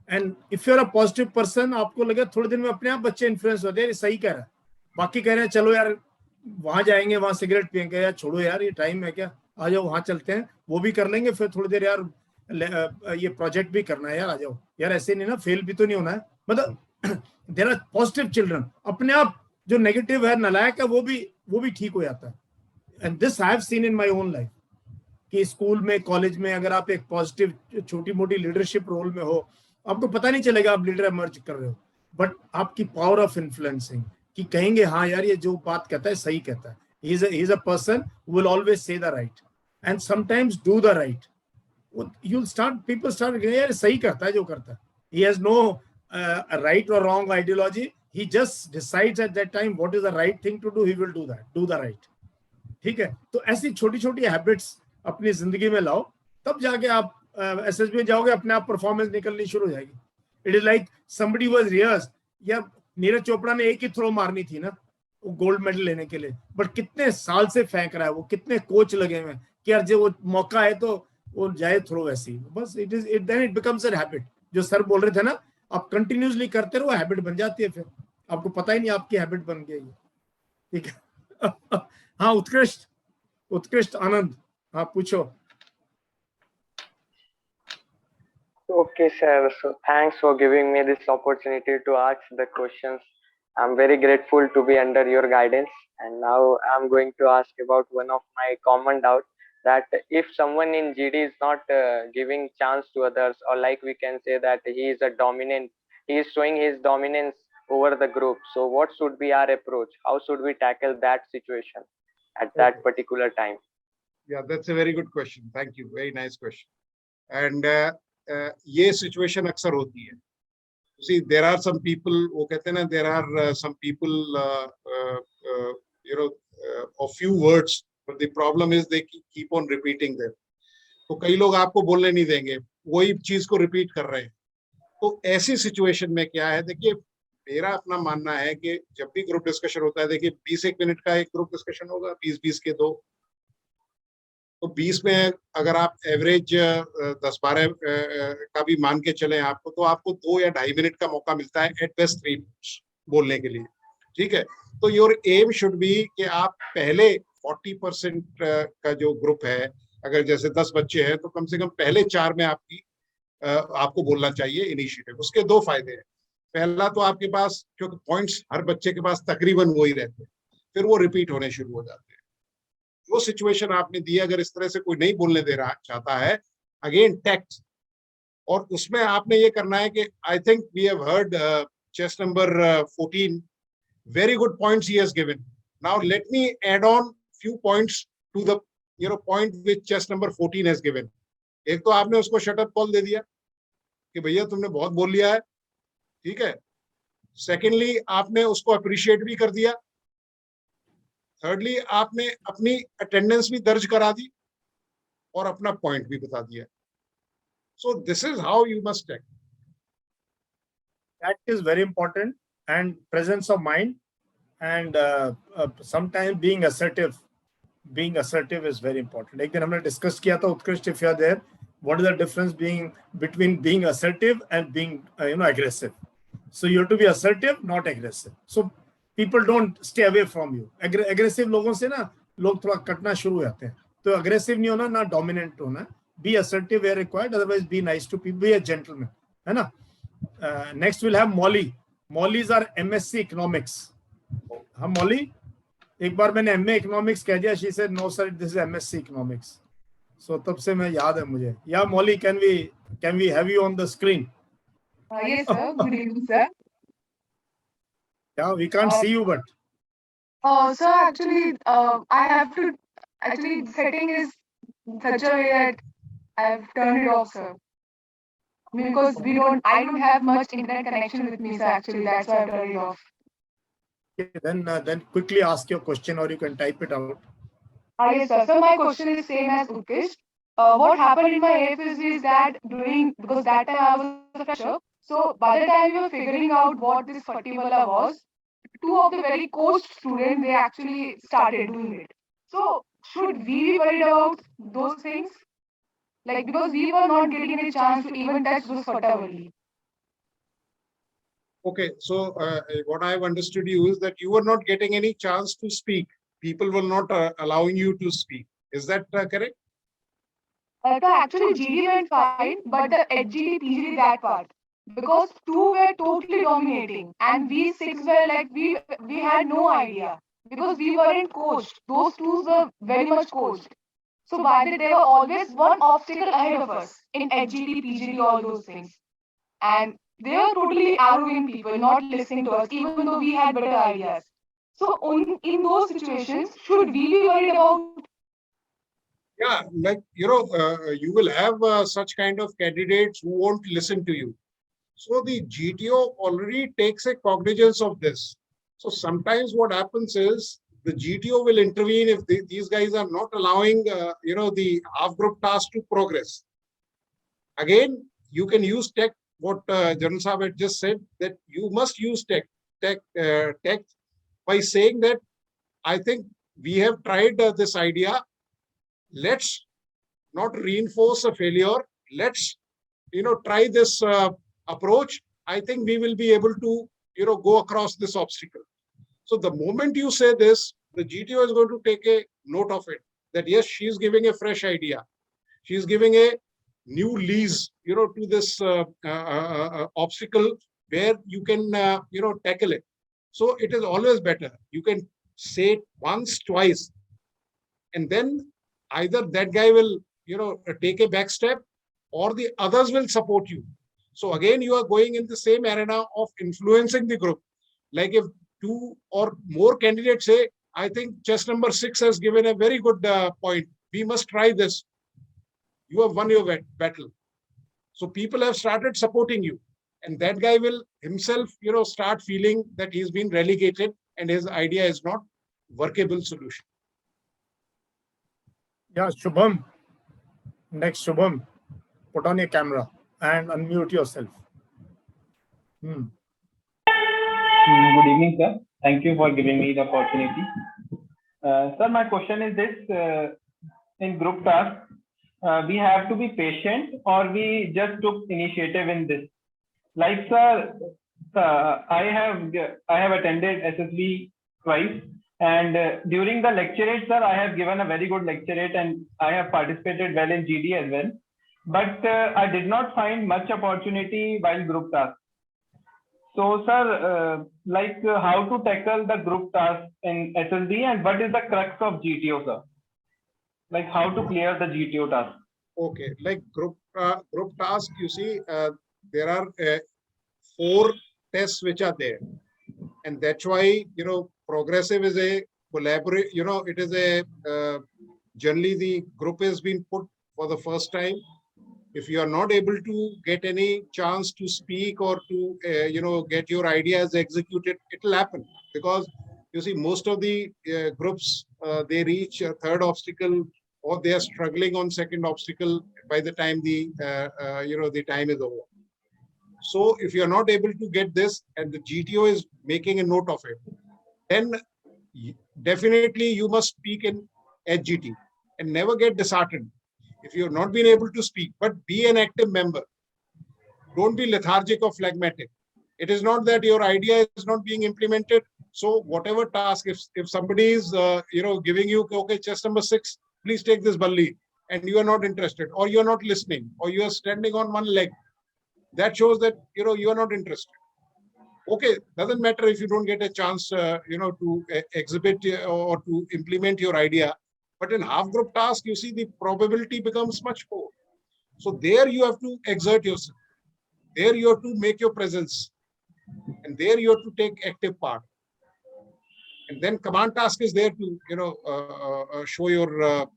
And if you are a positive person, आपको लगे थोड़े दिन में अपने आप बच्चे इन्फ्लुएंस होते हैं, सही कह रहा है, बाकी कह रहे हैं चलो यार वहां जाएंगे, वहां सिगरेट पियेंगे, यार छोड़ो यार ये टाइम है क्या, आ जाओ वहां चलते हैं, वो भी कर लेंगे, फिर थोड़ी देर यार ये प्रोजेक्ट भी करना है यार, आ जाओ यार, ऐसे नहीं ना, फेल भी तो नहीं होना है। मतलब देयर आर पॉजिटिव चिल्ड्रन, अपने आप जो नेगेटिव है, नालायक है, वो भी ठीक हो जाता है। And this I have seen in my own life कि स्कूल में, कॉलेज में अगर आप एक पॉजिटिव छोटी मोटी लीडरशिप रोल में हो, आपको पता नहीं चलेगा आप लीडर इमर्ज कर रहे हो, बट आपकी पावर ऑफ इन्फ्लुएंसिंग कि कहेंगे हाँ यार ये जो बात कहता है सही कहता है, He's a person who will always say the right and sometimes do the right. People start saying, "यार सही करता है जो करता है." He has no right or wrong ideology. He just decides at that time what is the right thing to do. He will do that. Do the right. ठीक है. तो ऐसी छोटी छोटी हैबिट्स अपनी जिंदगी में लाओ, तब जाके आप एसएसबी में जाओगे, अपने आप परफॉर्मेंस निकलनी शुरू हो जाएगी. It is like somebody was rehearse. या नीरज चोपड़ा ने एक ही थ्रो मारनी थी ना वो गोल्ड मेडल लेने के लिए, बट कितने साल से फेंक रहा है वो, कितने कोच लगे हुए हैं कि यार जो वो मौका है तो वो जाए थ्रो वैसी. बस then it becomes a habit. जो सर बोल रहे थे ना, आप कंटिन्यूसली करते रहो, हैबिट बन जाती है, फिर आपको पता ही नहीं आपकी हैबिट बन गई. ठीक है. हाँ उत्कृष्ट आनंद, हाँ पूछो. Okay, sir. So thanks for giving me this opportunity to ask the questions. I'm very grateful to be under your guidance. And now I'm going to ask about one of my common doubts, that if someone in GD is not giving chance to others, or like we can say that he is showing his dominance over the group. So what should be our approach? How should we tackle that situation at that particular time? Yeah, that's a very good question. Thank you. Very nice question. And ये सिचुएशन अक्सर होती है. See, there are some people, वो कहते हैं ना, there are some people, of few words, but the problem is they keep on repeating them. तो कई लोग आपको बोलने नहीं देंगे, वही चीज को रिपीट कर रहे हैं. तो ऐसी सिचुएशन में क्या है, देखिए मेरा अपना मानना है कि जब भी ग्रुप डिस्कशन होता है, देखिए 20 मिनट का एक ग्रुप डिस्कशन होगा, 20 के दो, तो 20 में अगर आप एवरेज 10-12 का भी मान के चलें आपको, तो आपको 2 या 2.5 मिनट का मौका मिलता है, एट बेस्ट 3 मिनट्स बोलने के लिए. ठीक है. तो योर एम शुड बी कि आप पहले 40% का जो ग्रुप है, अगर जैसे 10 बच्चे हैं तो कम से कम पहले 4 में आपको बोलना चाहिए इनिशिएटिव. उसके 2 फायदे हैं. पहला तो आपके पास, क्योंकि पॉइंट्स हर बच्चे के पास तकरीबन वही रहते हैं, फिर वो रिपीट होने शुरू हो जाते हैं. वो सिचुएशन आपने दी, अगर इस तरह से कोई नहीं बोलने दे रहा चाहता है, अगेन टैक्ट, और उसमें आपने ये करना है कि I think we have heard chest number 14, very good points he has given. Now let me add on few points to the point which chess number 14 has given. एक तो आपने उसको शट अप कॉल दे दिया कि भैया तुमने बहुत बोल लिया है. ठीक है. सेकेंडली आपने उसको अप्रिशिएट भी कर दिया. थर्डली आपने अपनी अटेंडेंस भी दर्ज करा दी और अपना पॉइंट भी बता दिया. So this is how you must take. That is very important, and presence of mind, and sometimes being assertive is very important. एक दिन हमने डिस्कस किया था, उत्कृष्ट, if you are there, what is the difference between being assertive and being aggressive? So you have to be assertive, not aggressive. So people don't stay away from you. Aggressive लोगों से ना लोग थोड़ा कटना शुरू हो जाते हैं. तो aggressive नहीं होना, ना dominant होना. Be assertive where required, otherwise be nice to people, be a gentleman, है ना. Next we'll have Molly. Molly's are MSc Economics. हाँ Molly, एक बार मैंने MA Economics कह दिया, she said no sir, this is MSc Economics. So तब से मैं याद है मुझे. Yeah Molly, can we have you on the screen? Yes sir. Good evening sir. Yeah, we can't see you, but. So actually, I have to. Actually, setting is such a way that I've turned it off, sir. Because I don't have much internet connection with me, sir. Actually, that's why I've turned it off. Okay, then quickly ask your question, or you can type it out. Yes, sir. So my question is same as Utkish. What happened in my AFSD is that because that time I was a fresher. So by the time we were figuring out what this Fattiwala was, 2 of the very coached students, they actually started doing it. So should we be worried about those things? Like, because we were not getting any chance to even touch those Fattiwali. Okay, so what I have understood you is that you were not getting any chance to speak. People were not allowing you to speak. Is that correct? Actually, GD went fine, but the HGD, PGD, that part. Because 2 were totally dominating, and we 6 were like, we had no idea. Because we weren't coached. Those 2 were very much coached. So by the day, there were always one obstacle ahead of us in HGD, PGD, all those things. And they were totally arrogant people, not listening to us, even though we had better ideas. So in those situations, should we be worried about? Yeah, like, you will have such kind of candidates who won't listen to you. So the GTO already takes a cognizance of this. So sometimes what happens is the GTO will intervene if these guys are not allowing, the half group task to progress. Again, you can use tech, what General Saab had just said, that you must use tech by saying that, I think we have tried this idea. Let's not reinforce a failure. Let's, try this approach. I think we will be able to, go across this obstacle. So the moment you say this, the GTO is going to take a note of it, that yes, she is giving a fresh idea. She is giving a new lease, to this obstacle where you can, tackle it. So it is always better. You can say it once, twice, and then either that guy will, take a back step, or the others will support you. So again, you are going in the same arena of influencing the group. Like if 2 or more candidates say, I think chess number 6 has given a very good point, we must try this. You have won your battle. So people have started supporting you, and that guy will himself, start feeling that he's been relegated and his idea is not workable solution. Yeah, Shubham. Next, Shubham, put on your camera and unmute yourself. Good evening, sir. Thank you for giving me the opportunity. Sir, my question is this: in group task, we have to be patient, or we just took initiative in this? Like, sir, I have attended SSB twice, and during the lecturate, sir, I have given a very good lecturate, and I have participated well in GD as well. But I did not find much opportunity while group task. So, sir, how to tackle the group task in SSB, and what is the crux of GTO, sir? Like how to clear the GTO task? Okay, like group task, you see, there are 4 tests which are there, and that's why, progressive is a collaborate. It is a generally the group has been put for the first time. If you are not able to get any chance to speak or to get your ideas executed, it will happen, because you see most of the groups they reach a 3rd obstacle, or they are struggling on 2nd obstacle by the time the the time is over. So if you are not able to get this, and the GTO is making a note of it, then definitely you must speak in HGT and never get disheartened if you have not been able to speak, but be an active member. Don't be lethargic or phlegmatic. It is not that your idea is not being implemented. So whatever task, if somebody is giving you, okay, chess number 6, please take this balli, and you are not interested, or you are not listening, or you are standing on one leg, that shows that you are not interested. Okay, doesn't matter if you don't get a chance to exhibit or to implement your idea. But in half group task, you see the probability becomes much more. So there you have to exert yourself. There you have to make your presence, and there you have to take active part. And then command task is there to show your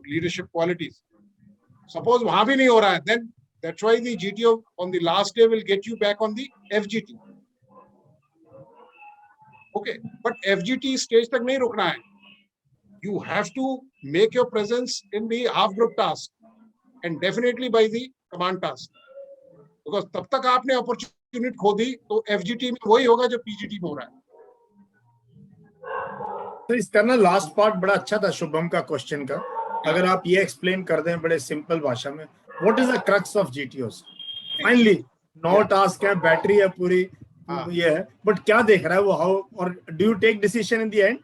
leadership qualities. Suppose wahan bhi nahi ho raha hai, then that's why the GTO on the last day will get you back on the FGT. Okay, but FGT stage tak nahi rukna hai. You have to make your presence in the half group task, and definitely by the command task, because tab tak aapne opportunity kho di, to FGT mein wahi hoga jo PGT mein ho raha hai. तो इसका ना लास्ट पार्ट बड़ा अच्छा था शुभम का क्वेश्चन का, अगर आप ये एक्सप्लेन कर दें बड़े सिंपल भाषा में, what is the crux of GTOs? Finally 9 task है, बैटरी है पूरी, ये है, बट क्या देख रहा है वो, हाउ, और do you take decision in the end,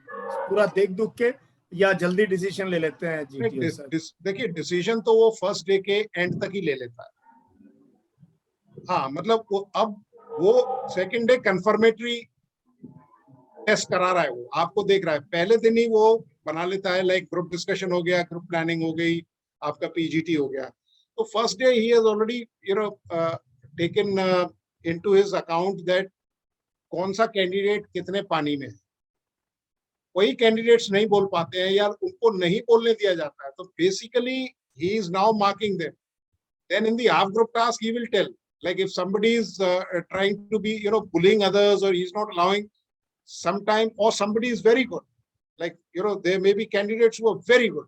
पूरा देख दुख के, या जल्दी डिसीजन ले लेते हैं जीटीओ? देखिए, डिसीजन तो वो फर्स्ट डे के एंड तक ही ले लेता है. हाँ, मतलब वो सेकंड डे कंफर्मेटरी टेस्ट करा रहा है, वो आपको देख रहा है, पहले दिन ही वो बना लेता है, लाइक ग्रुप डिस्कशन हो गया, ग्रुप प्लानिंग हो गई, आपका पीजीटी हो गया. तो first day he has already taken into his account that कौन सा कैंडिडेट कितने पानी में है. वही कैंडिडेट्स नहीं बोल पाते हैं या उनको नहीं बोलने दिया जाता है, तो basically he is now marking them. Then in the half group task he will tell, like if somebody is trying to be bullying others, or he's not allowing sometime, or somebody is very good, like there may be candidates who are very good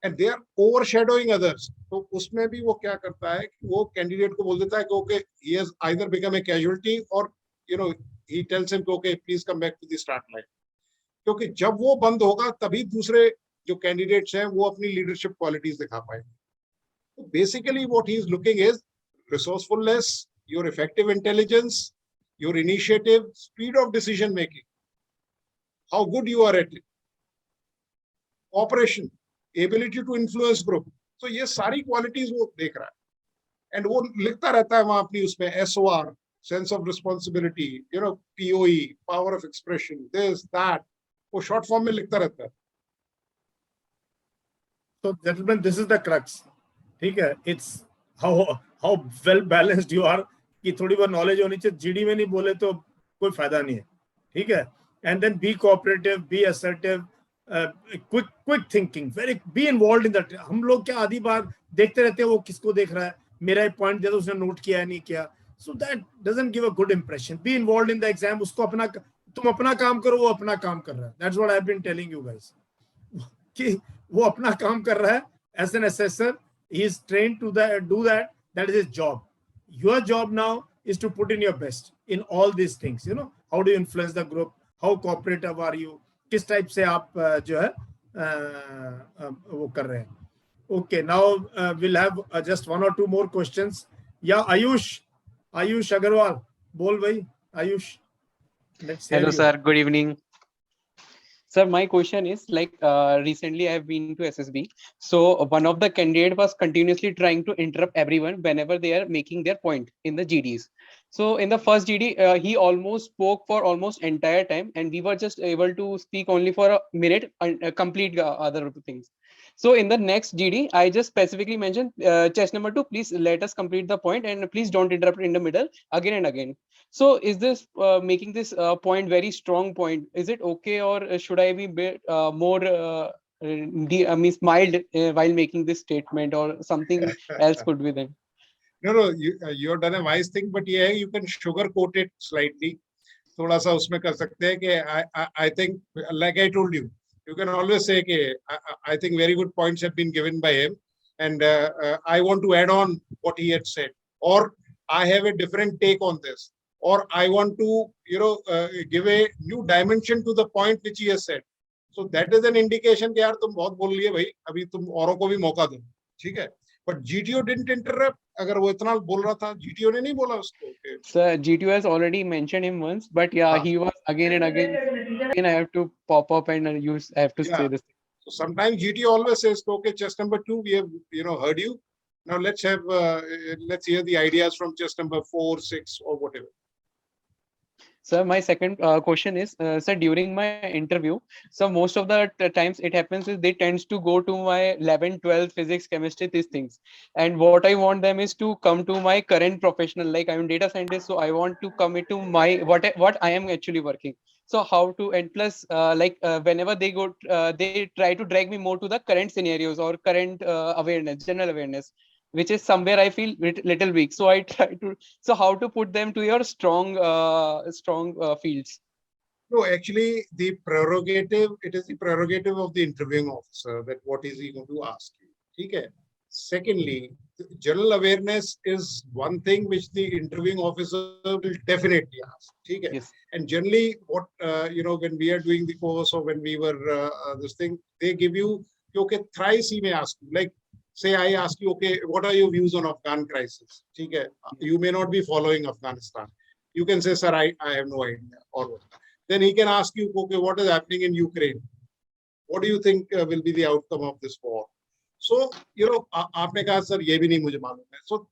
and they are overshadowing others, तो उसमें भी वो क्या करता है कि वो कैंडिडेट को बोल देता है कि okay, he has either become a casualty, or he tells him okay, please come back to the start line. क्योंकि जब वो बंद होगा तभी दूसरे जो कैंडिडेट्स हैं वो अपनी लीडरशिप क्वालिटीज दिखा पाएंगे. तो basically what he is looking is resourcefulness, your effective intelligence, your initiative, speed of decision making, how good you are at it, cooperation, ability to influence group. So ये सारी क्वालिटीज वो देख रहा है एंड वो लिखता रहता है वहां अपनी उसमें SOR, sense of responsibility, POE, power of expression, this, that, वो short form में लिखता रहता है. So gentlemen, this is the crux. ठीक है, it's how well balanced you are, कि थोड़ी बहुत नॉलेज होनी चाहिए. जीडी में नहीं बोले तो कोई फायदा नहीं है. ठीक है, and then be cooperative, be assertive, quick thinking, very be involved in that. हम लोग क्या आधी बार देखते रहते हैं वो किसको देख रहा है, मेरा एक पॉइंट दिया तो उसने नोट किया है नहीं किया, so that doesn't give a good impression. Be involved in the exam. उसको अपना, तुम अपना काम करो, वो अपना काम कर रहा है. That's what I've been telling you guys. कि वो अपना काम कर रहा है as an assessor. He is trained to do that. That is his job. Your job now is to put in your best in all these things. How do you influence the group? How cooperative are you? किस टाइप से आप जो है वो कर रहे हैं. Okay, now we'll have just one or two more questions. Yeah, Ayush Agarwal, बोल भाई Ayush. Let's hear Hello, you. sir. Good evening. Sir, my question is recently I have been to SSB. So one of the candidate was continuously trying to interrupt everyone whenever they are making their point in the GDs. So in the first GD, he almost spoke for almost entire time, and we were just able to speak only for a minute and complete other things. So in the next GD, I just specifically mentioned chess number 2, please let us complete the point and please don't interrupt in the middle again and again. So is this making this point very strong point? Is it okay, or should I be bit, more mild while making this statement, or something else could be then? No, you have done a wise thing, but yeah, you can sugarcoat it slightly. थोड़ा सा उसमें कर सकते हैं कि I think, like I told you, you can always say कि I think very good points have been given by him, and I want to add on what he had said, or I have a different take on this, or I want to give a new dimension to the point which he has said. So that is an indication कि यार तुम बहुत बोल लिए भाई, अभी तुम औरों को भी मौका दो. ठीक है, but GTO didn't interrupt. अगर वो इतना बोल रहा था, GTO ने नहीं बोला उसको. Sir, GTO has already mentioned him once, but yeah, he was again and again. Again, I have to pop up and I have to say this. So sometimes GTO always says, okay, chess number 2, we have heard you. Now let's hear the ideas from chess number 4, 6, or whatever. Sir, my second question is, sir, during my interview, so most of the times it happens is they tends to go to my 11, 12 physics, chemistry, these things. And what I want them is to come to my current professional, like I'm a data scientist, so I want to come into my, what I am actually working. So how to, and plus whenever they go, they try to drag me more to the current scenarios or current awareness, general awareness, which is somewhere I feel little weak. So I try to, so how to put them to your strong fields? No, actually it is the prerogative of the interviewing officer that what is he going to ask you. Okay. Secondly, general awareness is one thing which the interviewing officer will definitely ask. Okay. Yes. And generally what, when we are doing the course or when we were this thing, they give you, okay, thrice he may ask you, like, say I ask you, okay, what are your views on Afghan crisis? Okay. You may not be following Afghanistan. You can say, sir, I have no idea. Or what. Then he can ask you, okay, what is happening in Ukraine? What do you think will be the outcome of this war? So, आपने कहा, sir, ये भी नहीं मुझे मालूम है. So,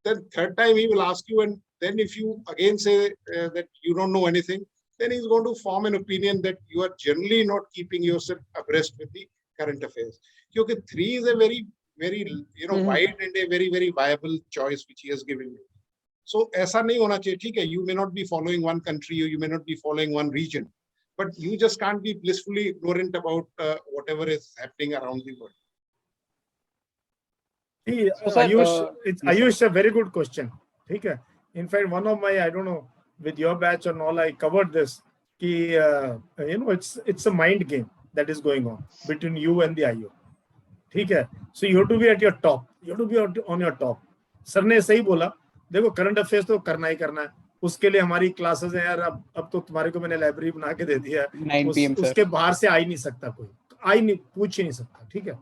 then third time he will ask you, and then if you again say that you don't know anything, then he's going to form an opinion that you are generally not keeping yourself abreast with the current affairs. Because 3 is a very, very, wide and a very, very viable choice which he has given you. So, ऐसा नहीं होना चाहिए. ठीक है, you may not be following one country or you may not be following one region, but you just can't be blissfully ignorant about whatever is happening around the world. Ayush, it's Ayush, a very good question. Okay. In fact, one of my, I don't know, with your batch and all, I covered this. It's a mind game that is going on between you and the IO. Okay. So you have to be at your top. You have to be on your top. Sir ने सही बोला, देखो करंट अफेयर्स तो करना ही करना है, उसके लिए हमारी क्लासेस हैं यार, अब तो तुम्हारे को मैंने लाइब्रेरी बना के दे दिया है, 9 PM उसके बाहर से आ ही नहीं सकता कोई, पूछ ही नहीं सकता. ठीक है.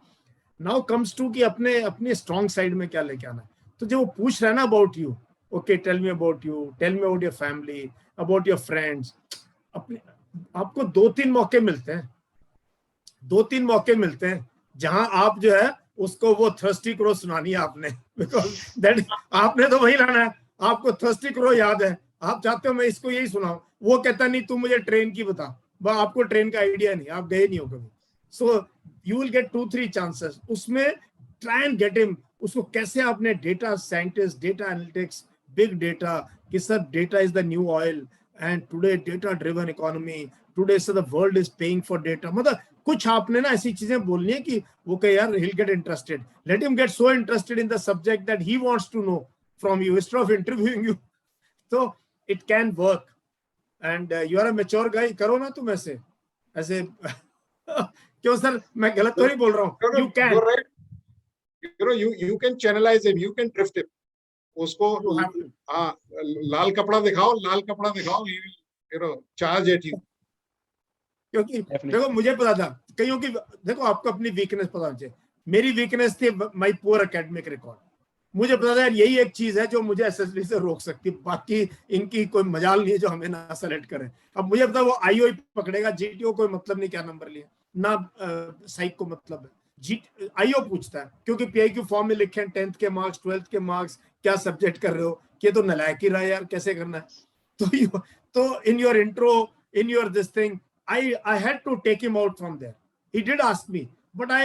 नाउ कम्स टू कि अपने स्ट्रॉन्ग साइड में क्या लेके आना है. तो जब वो पूछ रहा है ना about you, okay tell me about you, tell me about your family, about your friends, आपको 2-3 मौके मिलते हैं जहां आप जो है उसको वो थर्स्टी क्रो सुनानी है आपने, बिकॉज दैट आपने तो वही लाना है. आपको थर्स्टी क्रो याद है, आप चाहते हो मैं इसको यही सुनाऊं, वो कहता नहीं तू मुझे ट्रेन की बता, आपको ट्रेन का आइडिया नहीं, आप गए नहीं हो कभी. So you will get 2-3 chances, उसमें ट्राई एंड गेट हिम. उसको कैसे आपने data scientist, data analytics, big data, कि sir data is the new oil and today data driven economy, today sir the world is paying for data. मतलब कुछ आपने ना ऐसी चीजें बोलनी है कि वो कहे यार he'll get interested. Let him get so interested in the subject that he wants to know from you instead of interviewing you. So it can work. And you are a mature guy. करो ना तुम ऐसे क्यों सर, मैं गलत तो नहीं बोल रहा हूँ. You can. You're right. You can channelize him. You can drift him. उसको लाल कपड़ा दिखाओ. He will, charge at you. क्योंकि देखो मुझे पता था कईयों की, देखो आपको अपनी वीकनेस पता होनी चाहिए. मेरी वीकनेस थी माय पुअर एकेडमिक रिकॉर्ड. मुझे पता था यार यही एक चीज है जो मुझे एसएसबी से रोक सकती, बाकी इनकी कोई मजाल नहीं है जो हमें ना सेलेक्ट करें. अब मुझे पता वो आईओ ही पकड़ेगा, जीटीओ कोई मतलब नहीं क्या नंबर लिया ना, साइक को मतलब है. आईओ पूछता है क्योंकि पीआईक्यू फॉर्म में लिखे 10th के मार्क्स, 12th के मार्क्स, क्या सब्जेक्ट कर रहे हो, ये तो नलायक ही रहा है यार, कैसे करना है. तो in your intro, in your this thing, I had to take him out from there. He did ask me, but I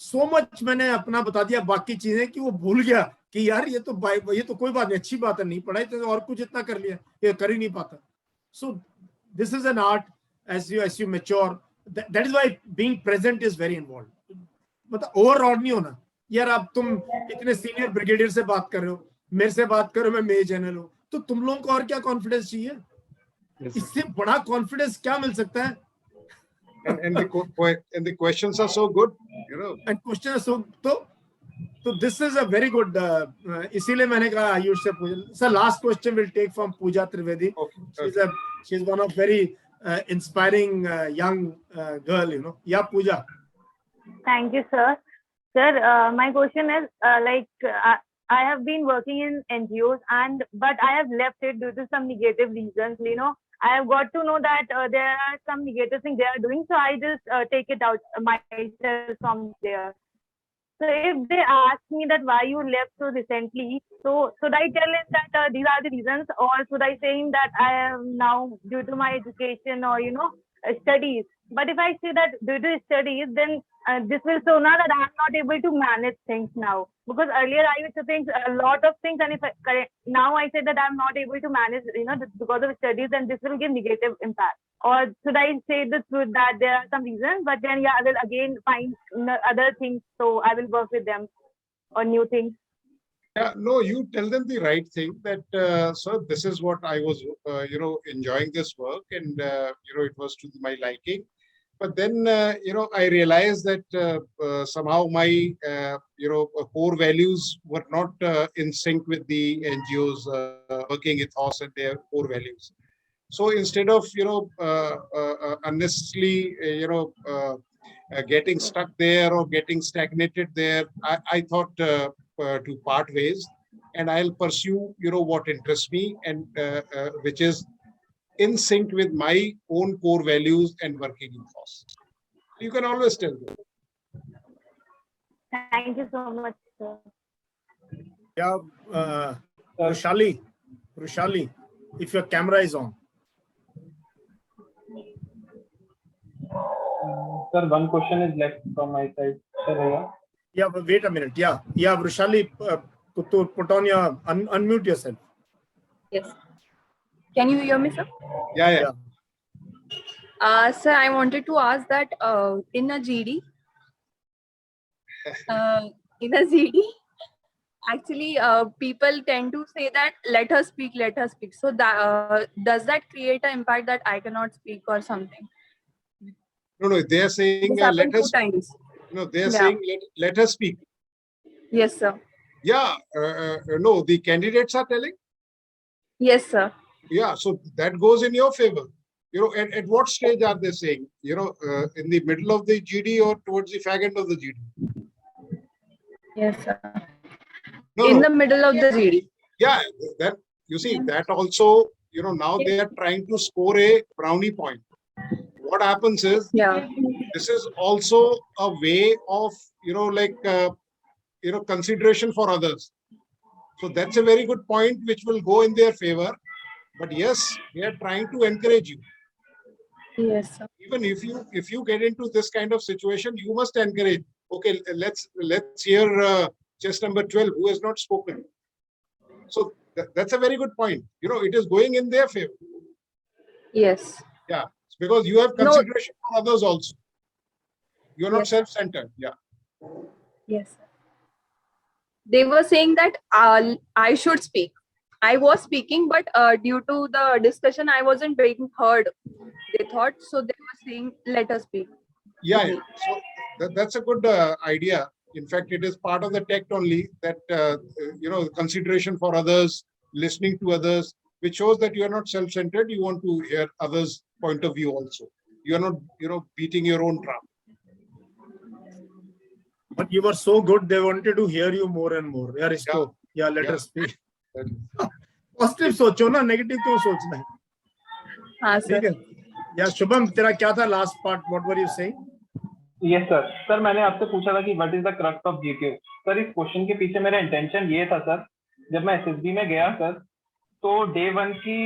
so much मैंने अपना बता दिया बाकी चीजें कि वो भूल गया कि यार ये तो कोई बात नहीं, अच्छी बात है, नहीं पढ़ाई तो और कुछ इतना कर लिया, ये कर ही नहीं पाता. So this is an art as you mature. That is why being present is very involved. मतलब ओवरऑल नहीं होना यार. अब तुम इतने सीनियर ब्रिगेडियर से बात कर रहे हो, मेरे से बात करो, मैं मेजर जनरल हूँ, तो तुम लोगों को और क्या कॉन्फिडेंस चाहिए? इससे बड़ा कॉन्फिडेंस क्या मिल सकता है? And the questions are so good, and questions are so this is a very good, इसीलिए मैंने कहा आयुष से पूछ. Sir last question will take from Pooja Trivedi. She is one of very inspiring young girl, Yeah, Pooja. Thank you, sir. Sir, my question is I have been working in NGOs but I have left it due to some negative reasons. I have got to know that there are some negative things they are doing, so I just take it out myself from there. So if they ask me that why you left so recently, so should I tell him that these are the reasons, or should I say him that I am now due to my education or studies? But if I say that due to studies, then this will show now that I am not able to manage things now. Because earlier I used to think a lot of things, and now I say that I am not able to manage, because of studies, and this will give negative impact. Or should I say the truth that there are some reasons, but then I will again find other things, so I will work with them on new things. Yeah, no, you tell them the right thing that, sir, this is what I was, enjoying this work, and, it was to my liking. But then, I realized that somehow my, core values were not in sync with the NGOs working ethos and their core values. So instead of, unnecessarily, getting stuck there or getting stagnated there, I thought to part ways, and I'll pursue, what interests me and which is in sync with my own core values and working ethos. You can always tell them. Thank you so much, sir. Yeah, Rushali, if your camera is on. Sir, one question is left from my side. Yeah, but wait a minute. Yeah, Rushali, put on your unmute yourself. Yes. Can you hear me, sir? Yeah. Sir, I wanted to ask that in a GD, actually, people tend to say that let her speak, let her speak. So that does that create an impact that I cannot speak or something? No, they are saying This happened let us. 2 times. No, they are Yeah. saying let us speak. Yes, sir. Yeah, no, the candidates are telling. Yes, sir. Yeah, so that goes in your favor. At what stage are they saying? In the middle of the GD or towards the fag end of the GD? Yes, sir. No, In no. the middle of the GD. Yeah, that you see that also. Now they are trying to score a brownie point. What happens is, this is also a way of consideration for others. So that's a very good point which will go in their favor. But yes, they are trying to encourage you. Yes, sir. Even if you get into this kind of situation, you must encourage. Okay, let's hear chess number 12 who has not spoken. So that's a very good point. It is going in their favor. Yes. Yeah, because you have consideration for others also. You are not self-centered. Yeah. Yes. They were saying that I should speak. I was speaking, but due to the discussion, I wasn't being heard. They thought so. They were saying, "Let us speak." Yeah. So that's a good idea. In fact, it is part of the TECT only that consideration for others, listening to others, which shows that you are not self-centered. You want to hear others' point of view also. You are not beating your own drum. But you were so good, they wanted to hear you more and more. Yeah, let us speak. Positive सोचो ना, नेगेटिव क्यों सोचना है? हाँ सर. या शुभम, तेरा क्या था last part? What were you saying? Yes sir. Sir मैंने आपसे पूछा था कि what is the crux of GTO. Sir इस क्वेश्चन के पीछे मेरा इंटेंशन ये था सर, जब मैं एसएसबी में गया सर, तो डे 1 की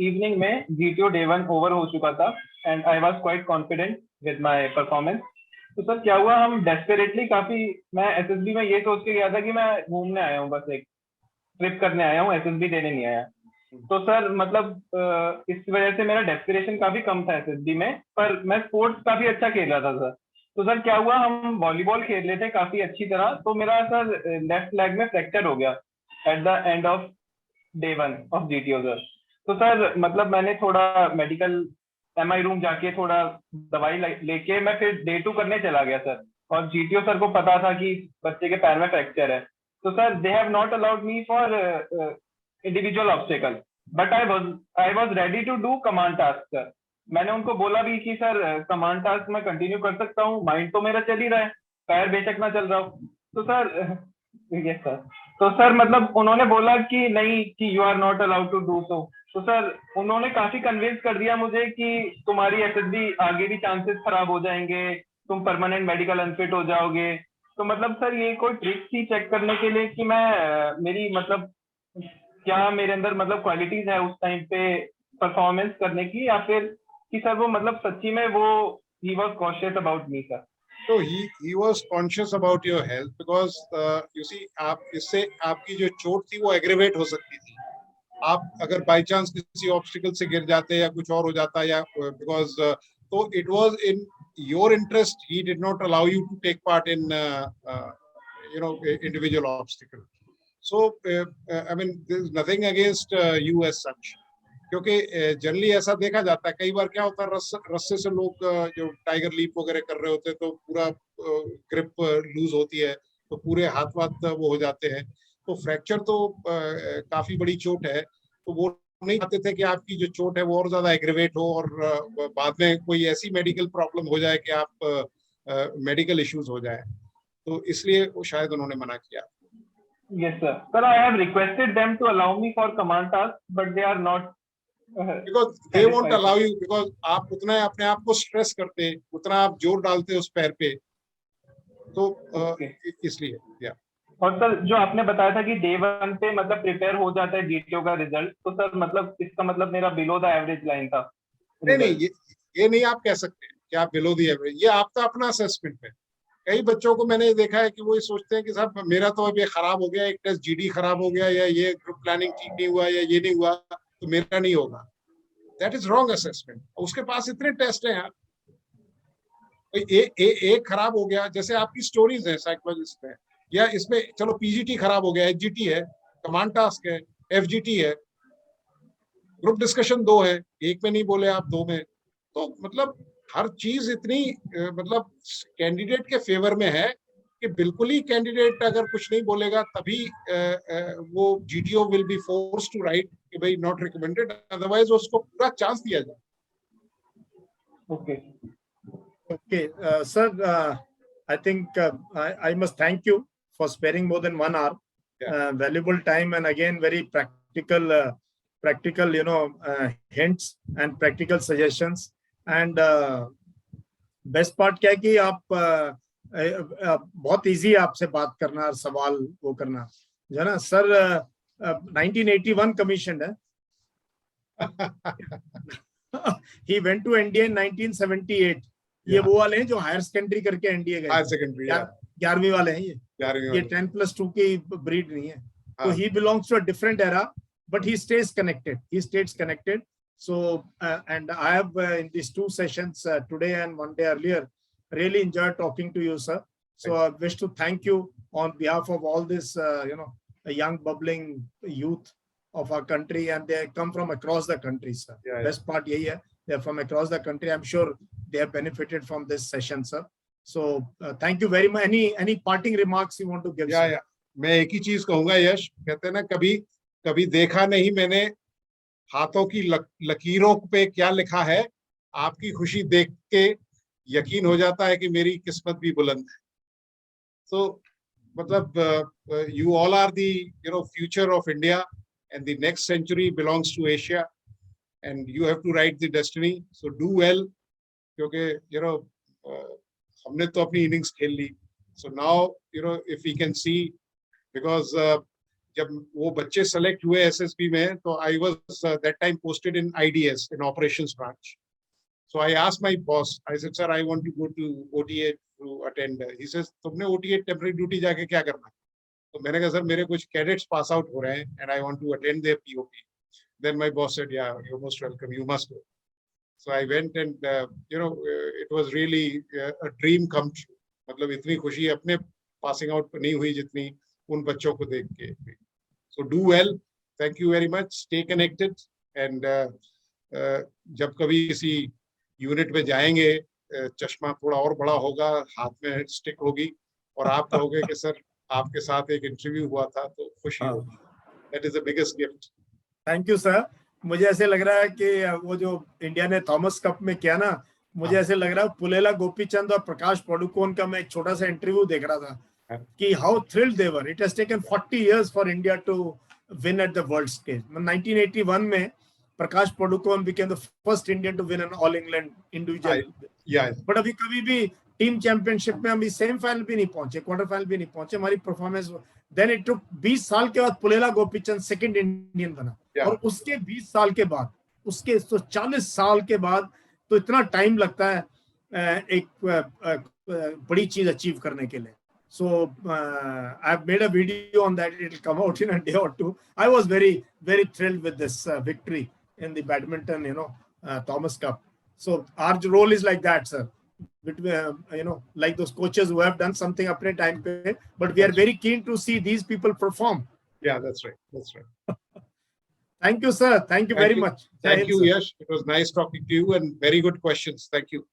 इवनिंग में जीटीओ डे 1 ओवर हो चुका था and I was quite confident with my performance. तो सर क्या हुआ, हम डेस्परेटली काफी, मैं एसएसबी में ये सोच के गया था कि मैं घूमने आया हूँ, बस एक ट्रिप करने आया हूँ, एसएसबी देने नहीं आया. तो सर मतलब इस वजह से मेरा डेस्पिरेशन काफी कम था एसएसबी में, पर मैं स्पोर्ट्स काफी अच्छा खेल रहा था सर. तो सर क्या हुआ, हम वॉलीबॉल खेल रहे थे काफी अच्छी तरह, तो मेरा सर लेफ्ट लेग में फ्रैक्चर हो गया at the end of day 1 of GTO sir. तो सर मतलब मैंने थोड़ा मेडिकल एमआई रूम जाके थोड़ा दवाई लेके मैं फिर डे 2 करने चला गया सर. और जीटीओ सर को पता था कि बच्चे के पैर में फ्रैक्चर है, तो sir they have not allowed me for individual obstacle, but I was ready to do command task sir. मैंने उनको बोला भी कि सर कमांड टास्क मैं कंटिन्यू कर सकता हूँ, माइंड तो मेरा चल ही रहा है, पैर बेशक ना चल रहा हो. तो सर यस सर, तो सर मतलब उन्होंने बोला कि नहीं, कि you are not allowed to do so. तो सर उन्होंने काफी कन्विंस कर दिया मुझे कि तुम्हारी एसएसबी आगे भी चांसेस खराब हो जाएंगे, तुम परमानेंट मेडिकल अनफिट हो जाओगे. तो मतलब सर ये कोई ट्रिक थी चेक करने के लिए कि मैं मेरी मतलब क्या मेरे अंदर मतलब क्वालिटीज है उस टाइम पे परफॉर्मेंस करने की, या फिर कि सर वो मतलब सच्ची में वो he was cautious about me sir? So he was conscious about your health because you see आप इससे आपकी जो चोट थी वो एग्रेवेट हो सकती थी. आप अगर बाय चांस किसी ऑब्स्टिकल से गिर जाते या कुछ और हो जाता, या बिकॉज तो it was in your interest, he did not allow you to take part in individual obstacle. So I mean there is nothing against you as such, क्योंकि जनरली ऐसा देखा जाता है. कई बार क्या होता है, रस्से से लोग जो टाइगर लीप वगैरह कर रहे होते हैं तो पूरा ग्रिप लूज होती है, तो पूरे हाथ वो हो जाते हैं. तो फ्रैक्चर तो काफी बड़ी चोट है, तो वो नहीं चाहते थे कि आपकी जो चोट है वो और ज्यादा एग्रेवेट हो और बाद में कोई ऐसी मेडिकल प्रॉब्लम हो जाए कि आप मेडिकल इश्यूज हो जाए. तो इसलिए वो शायद उन्होंने मना किया. Yes sir. Sir, I have requested them to allow me for command task, but they are not. Because they won't allow you, because आप उतना अपने आप को स्ट्रेस करते, उतना आप जोर डालते उस पैर पे, तो इसलिए. या और सर जो आपने बताया था कि डे 1 पे मतलब प्रिपेयर हो जाता है जीटीओ का रिजल्ट, तो सर मतलब इसका मतलब मेरा बिलो द एवरेज लाइन था. नहीं, ये नहीं आप कह सकते कि आप बिलो द एवरेज. ये आपका अपना असेसमेंट है. कई बच्चों को मैंने देखा है कि वो ये सोचते हैं कि साहब मेरा तो अभी खराब हो गया, एक टेस्ट जीडी खराब हो गया, या ये ग्रुप प्लानिंग ठीक नहीं हुआ, या ये नहीं हुआ तो मेरा नहीं होगा. That is wrong assessment. उसके पास इतने टेस्ट हैं यार, एक खराब हो गया, जैसे आपकी स्टोरीज है साइकोलॉजिस्ट में, या इसमें चलो पीजीटी खराब हो गया, एचजीटी है, कमांड टास्क है, एफजीटी है, ग्रुप डिस्कशन 2 है, एक में नहीं बोले आप, 2 में। तो मतलब हर चीज इतनी मतलब कैंडिडेट के फेवर में है कि बिल्कुल ही कैंडिडेट अगर कुछ नहीं बोलेगा तभी वो GTO will be force to write कि भाई नॉट रिकमेंडेड, अदरवाइज उसको पूरा चांस दिया जाए। Okay. Okay, sir, I think I must thank you for sparing more than 1 hour, valuable time, and again very practical, hints and practical suggestions. And best part क्या है कि आप बहुत easy है आपसे बात करना और सवाल वो करना, जो है ना सर। 1981 commissioned है। He went to India in 1978. ये वो वाले हैं जो हायर सेकेंडरी करके एनडीए गए, हायर सेकेंडरी 11वीं वाले हैं ये 10+2 की ब्रीड नहीं है। तो he belongs to a different era, but he stays connected. So and I have in these 2 sessions today and 1 day earlier really enjoyed talking to you, sir. So I wish to thank you on behalf of all this a young bubbling youth of our country, and they come from across the country, sir. Best part yahi hai, they are from across the country. I'm sure they have benefited from this session, sir. So thank you very much. Any parting remarks you want to give? Yeah. मैं एक ही चीज कहूंगा यश, कहते हैं ना कभी देखा नहीं मैंने हाथों की लकीरों पे क्या लिखा है, आपकी खुशी देख के यकीन हो जाता है कि मेरी किस्मत भी बुलंद है। So मतलब you all are the future of India, and the next century belongs to Asia, and you have to write the destiny. So do well, क्योंकि हमने तो अपनी इनिंग्स खेल ली। So now if we can see, because जब वो बच्चे सेलेक्ट हुए एसएसबी में, तो I was that time posted in IDS, in operations branch. So I asked my boss, I said, sir, I want to go to OTA to attend. He says, तुमने OTA temporary duty जाके क्या करना? तो मैंने कहा सर मेरे कुछ cadets pass out हो रहे हैं and I want to attend their POP. Then my boss said, yeah, you're most welcome, you must go. So I went, and it was really a dream come true. मतलब इतनी खुशी अपने passing out नहीं हुई जितनी उन बच्चों को देख के। So do well. Thank you very much. Stay connected, and जब कभी किसी यूनिट में जाएंगे, चश्मा थोड़ा और बड़ा होगा, हाथ में स्टिक होगी, और आप कहोगे कि सर आपके साथ एक इंटरव्यू हुआ था, तो खुशी होगी। That is the biggest gift. Thank you, sir. मुझे ऐसे लग रहा है कि वो जो इंडिया ने थॉमस कप में किया ना, मुझे ऐसे लग रहा है पुलेला गोपीचंद और प्रकाश पादुकोण का मैं एक छोटा सा इंटरव्यू देख रहा था कि how thrilled they were. It has taken 40 years for India to win at the world stage. 1981 में Prakash Padukone became the first Indian to win an all England individual. But अभी कभी भी टीम चैंपियनशिप में हम सेमीफाइनल भी नहीं पहुंचे, क्वार्टर फाइनल भी नहीं पहुंचे। हमारी परफॉर्मेंस देन इट टुक 20 साल के बाद पुलेला गोपीचंद सेकंड इंडियन बना, और उसके 20 साल के बाद, उसके 40 साल के बाद, तो इतना टाइम लगता है एक बड़ी चीज अचीव करने के लिए। So I've made a video on that. It will come out in a day or two. I was very thrilled with this victory in the badminton, Thomas Cup. So our role is like that, sir. Like those coaches who have done something apne time pe, but we are very keen to see these people perform. Yeah, that's right. That's right. Thank you, sir. Thank you very much. Thank you, Yash. It was nice talking to you, and very good questions. Thank you.